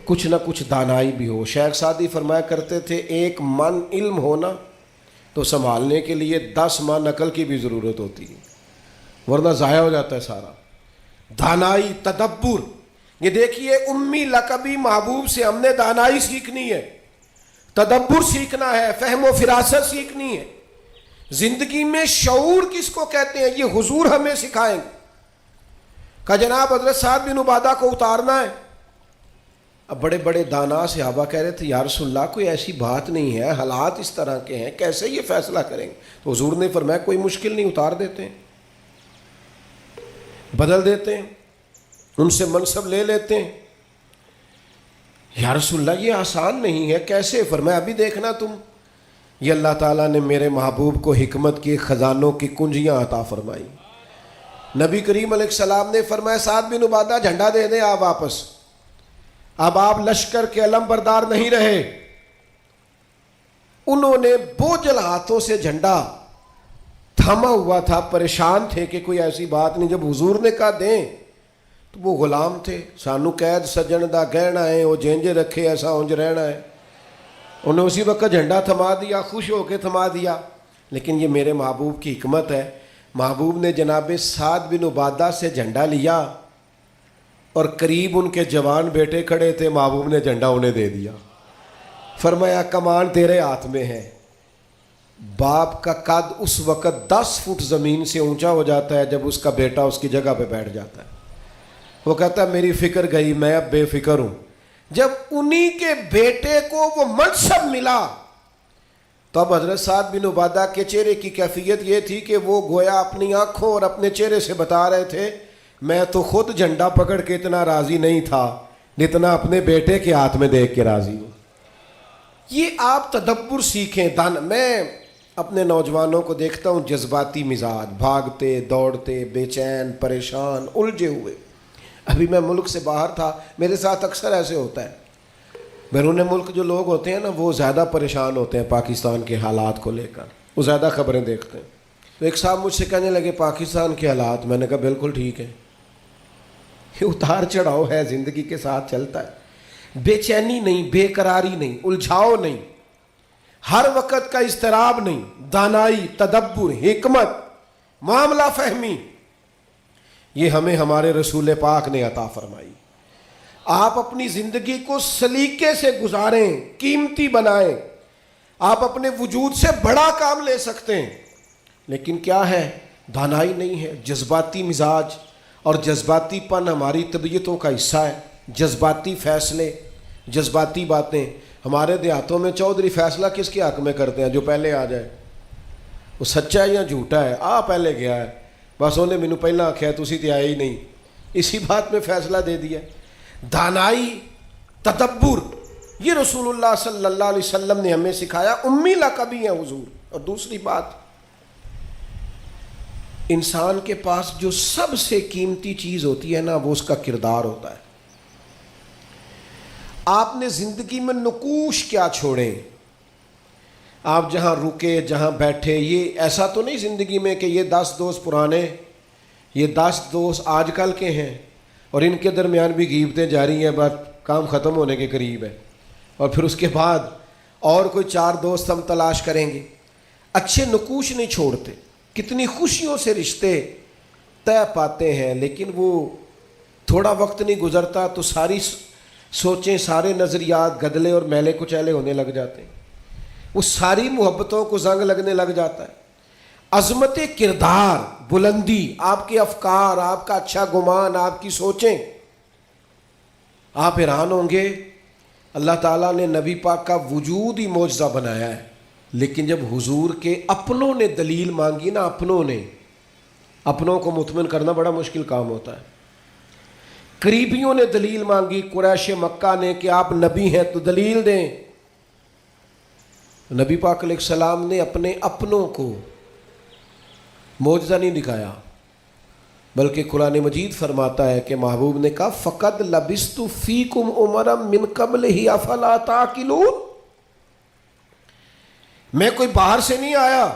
کچھ نہ کچھ دانائی بھی ہو۔ شیخ سعدی فرمایا کرتے تھے ایک من علم ہونا تو سنبھالنے کے لیے 10 من عقل کی بھی ضرورت ہوتی ہے، ورنہ ضائع ہو جاتا ہے سارا۔ دانائی، تدبر، یہ دیکھیے امی لقبی محبوب سے ہم نے دانائی سیکھنی ہے، تدبر سیکھنا ہے، فہم و فراست سیکھنی ہے۔ زندگی میں شعور کس کو کہتے ہیں یہ حضور ہمیں سکھائیں گے۔ کہ جناب حضرت سعد بن عبادہ کو اتارنا ہے۔ اب بڑے بڑے دانا صحابہ کہہ رہے تھے یا رسول اللہ کوئی ایسی بات نہیں ہے، حالات اس طرح کے ہیں، کیسے یہ فیصلہ کریں گے؟ تو حضور نے فرمایا کوئی مشکل نہیں، اتار دیتے ہیں، بدل دیتے ہیں، ان سے منصب لے لیتے ہیں۔ یا رسول اللہ یہ آسان نہیں ہے، کیسے؟ فرمایا ابھی دیکھنا تم، یہ اللہ تعالیٰ نے میرے محبوب کو حکمت کی خزانوں کی کنجیاں عطا فرمائی۔ نبی کریم علیہ السلام نے فرمایا سعد بن عبادہ جھنڈا دے دیں آپ واپس، اب آپ لشکر کے علم بردار نہیں رہے۔ انہوں نے بوجھل ہاتھوں سے جھنڈا تھاما ہوا تھا، پریشان تھے کہ کوئی ایسی بات نہیں۔ جب حضور نے کہا دیں تو وہ غلام تھے، سانو قید سجن دا گہنا ہے، وہ جینج رکھے ایسا اونج رہنا ہے۔ انہوں نے اسی وقت جھنڈا تھما دیا، خوش ہو کے تھما دیا۔ لیکن یہ میرے محبوب کی حکمت ہے، محبوب نے جناب سعد بن عبادہ سے جھنڈا لیا اور قریب ان کے جوان بیٹے کھڑے تھے، محبوب نے جھنڈا انہیں دے دیا، فرمایا کمان تیرے ہاتھ میں ہے۔ باپ کا قد اس وقت 10 فٹ زمین سے اونچا ہو جاتا ہے جب اس کا بیٹا اس کی جگہ پہ بیٹھ جاتا ہے۔ وہ کہتا ہے میری فکر گئی، میں اب بے فکر ہوں۔ جب انہی کے بیٹے کو وہ منصب ملا تو اب حضرت سعد بن عبادہ کے چہرے کی کیفیت یہ تھی کہ وہ گویا اپنی آنکھوں اور اپنے چہرے سے بتا رہے تھے میں تو خود جھنڈا پکڑ کے اتنا راضی نہیں تھا جتنا اپنے بیٹے کے ہاتھ میں دیکھ کے راضی ہوں۔ یہ آپ تدبر سیکھیں۔ میں اپنے نوجوانوں کو دیکھتا ہوں جذباتی مزاج، بھاگتے دوڑتے، بے چین، پریشان، الجھے ہوئے۔ ابھی میں ملک سے باہر تھا، میرے ساتھ اکثر ایسے ہوتا ہے، بیرون ملک جو لوگ ہوتے ہیں نا وہ زیادہ پریشان ہوتے ہیں پاکستان کے حالات کو لے کر، وہ زیادہ خبریں دیکھتے ہیں۔ تو ایک صاحب مجھ سے کہنے لگے پاکستان کے حالات، میں نے کہا بالکل ٹھیک ہے، یہ اتار چڑھاؤ ہے، زندگی کے ساتھ چلتا ہے، بے چینی نہیں، بے قراری نہیں، الجھاؤ نہیں، ہر وقت کا اضطراب نہیں، دانائی، تدبر، حکمت، معاملہ فہمی، یہ ہمیں ہمارے رسول پاک نے عطا فرمائی۔ آپ اپنی زندگی کو سلیقے سے گزاریں، قیمتی بنائیں، آپ اپنے وجود سے بڑا کام لے سکتے ہیں، لیکن کیا ہے، دانائی نہیں ہے، جذباتی مزاج، اور جذباتی پن ہماری طبیعتوں کا حصہ ہے، جذباتی فیصلے، جذباتی باتیں۔ ہمارے دیہاتوں میں چودھری فیصلہ کس کے حق میں کرتے ہیں؟ جو پہلے آ جائے، وہ سچا ہے یا جھوٹا ہے، پہلے گیا ہے، بس انہیں مینوں پہلا آکھیا تسی تے آئے ہی نہیں، اسی بات میں فیصلہ دے دیا۔ دانائی، تدبر، یہ رسول اللہ صلی اللہ علیہ وسلم نے ہمیں سکھایا، امی لقبی ہیں حضور۔ اور دوسری بات، انسان کے پاس جو سب سے قیمتی چیز ہوتی ہے نا، وہ اس کا کردار ہوتا ہے۔ آپ نے زندگی میں نقوش کیا چھوڑیں، آپ جہاں رکے، جہاں بیٹھے، یہ ایسا تو نہیں زندگی میں کہ یہ 10 دوست پرانے، یہ 10 دوست آج کل کے ہیں اور ان کے درمیان بھی غیبتیں جاری ہیں، بس کام ختم ہونے کے قریب ہے، اور پھر اس کے بعد اور کوئی 4 دوست ہم تلاش کریں گے۔ اچھے نقوش نہیں چھوڑتے، کتنی خوشیوں سے رشتے طے پاتے ہیں، لیکن وہ تھوڑا وقت نہیں گزرتا تو ساری سوچیں، سارے نظریات گدلے اور میلے کچیلے ہونے لگ جاتے ہیں، وہ ساری محبتوں کو زنگ لگنے لگ جاتا ہے۔ عظمت کردار، بلندی، آپ کے افکار، آپ کا اچھا گمان، آپ کی سوچیں، آپ حیران ہوں گے، اللہ تعالیٰ نے نبی پاک کا وجود ہی معجزہ بنایا ہے، لیکن جب حضور کے اپنوں نے دلیل مانگی نا، اپنوں کو مطمئن کرنا بڑا مشکل کام ہوتا ہے۔ قریبیوں نے دلیل مانگی، قریش مکہ نے، کہ آپ نبی ہیں تو دلیل دیں۔ نبی پاک علیہ السلام نے اپنے اپنوں کو معجزہ نہیں دکھایا، بلکہ قرآن مجید فرماتا ہے کہ محبوب نے کہا فقد لبثت فیکم عمرا من قبلہ افلا تعقلون، میں کوئی باہر سے نہیں آیا،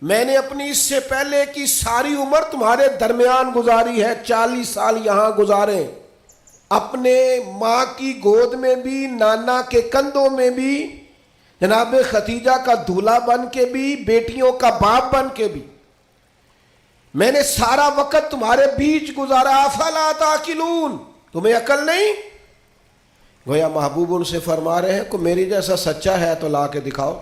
میں نے اپنی اس سے پہلے کی ساری عمر تمہارے درمیان گزاری ہے، 40 سال یہاں گزارے، اپنے ماں کی گود میں بھی، نانا کے کندھوں میں بھی، جناب ختیجہ کا دولہا بن کے بھی، بیٹیوں کا باپ بن کے بھی، میں نے سارا وقت تمہارے بیچ گزارا، افلا تعقلون، تمہیں عقل نہیں؟ گویا محبوب ان سے فرما رہے ہیں کہ میری جیسا سچا ہے تو لا کے دکھاؤ،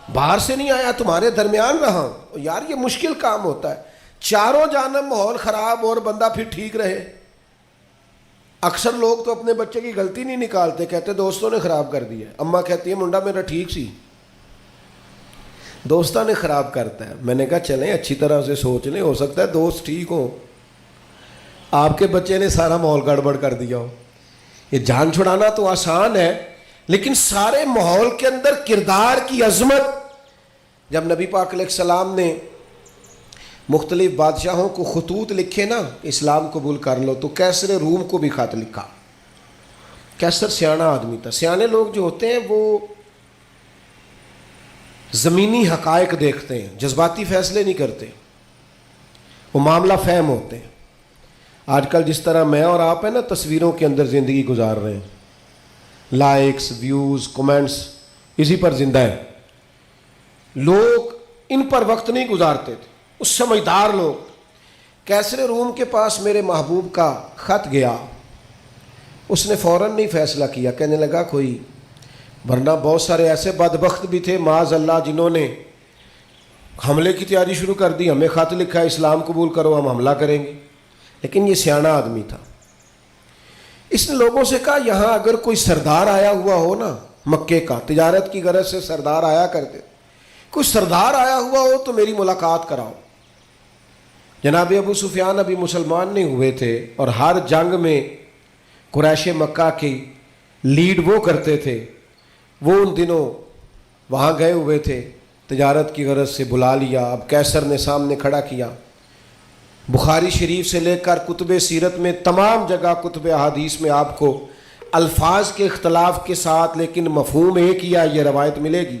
باہر سے نہیں آیا، تمہارے درمیان رہا ہوں۔ یار یہ مشکل کام ہوتا ہے، چاروں جانب ماحول خراب اور بندہ پھر ٹھیک رہے۔ اکثر لوگ تو اپنے بچے کی غلطی نہیں نکالتے، کہتے دوستوں نے خراب کر دیا، اماں کہتی ہے منڈا میرا ٹھیک سی، دوستوں نے خراب کرتا ہے۔ میں نے کہا چلیں اچھی طرح سے سوچ لیں، ہو سکتا ہے دوست ٹھیک ہو، آپ کے بچے نے سارا ماحول گڑبڑ کر دیا ہو۔ یہ جان چھڑانا تو آسان ہے، لیکن سارے ماحول کے اندر کردار کی عظمت۔ جب نبی پاک علیہ السلام نے مختلف بادشاہوں کو خطوط لکھے نا، اسلام قبول کر لو، تو کیسر روم کو بھی خط لکھا۔ کیسر سیانا آدمی تھا، سیانے لوگ جو ہوتے ہیں وہ زمینی حقائق دیکھتے ہیں، جذباتی فیصلے نہیں کرتے، وہ معاملہ فہم ہوتے ہیں۔ آج کل جس طرح میں اور آپ ہیں نا تصویروں کے اندر زندگی گزار رہے ہیں، لائکس، ویوز، کومنٹس، اسی پر زندہ ہے، لوگ ان پر وقت نہیں گزارتے تھے، اس سمجھدار لوگ۔ کیسر روم کے پاس میرے محبوب کا خط گیا، اس نے فوراً نہیں فیصلہ کیا، کہنے لگا کوئی، ورنہ بہت سارے ایسے بدبخت بھی تھے معاذ اللہ جنہوں نے حملے کی تیاری شروع کر دی، ہمیں خط لکھا ہے اسلام قبول کرو ہم حملہ کریں گے، لیکن یہ سیانا آدمی تھا۔ اس نے لوگوں سے کہا یہاں اگر کوئی سردار آیا ہوا ہو نا، مکے کا، تجارت کی غرض سے سردار آیا کرتے، کوئی سردار آیا ہوا ہو تو میری ملاقات کراؤ۔ جناب ابو سفیان ابھی مسلمان نہیں ہوئے تھے، اور ہر جنگ میں قریش مکہ کی لیڈ وہ کرتے تھے، وہ ان دنوں وہاں گئے ہوئے تھے، تجارت کی غرض سے بلا لیا۔ اب کیسر نے سامنے کھڑا کیا، بخاری شریف سے لے کر کتب سیرت میں تمام جگہ، کتب احادیث میں آپ کو الفاظ کے اختلاف کے ساتھ لیکن مفہوم ایک ہی ہے، یہ روایت ملے گی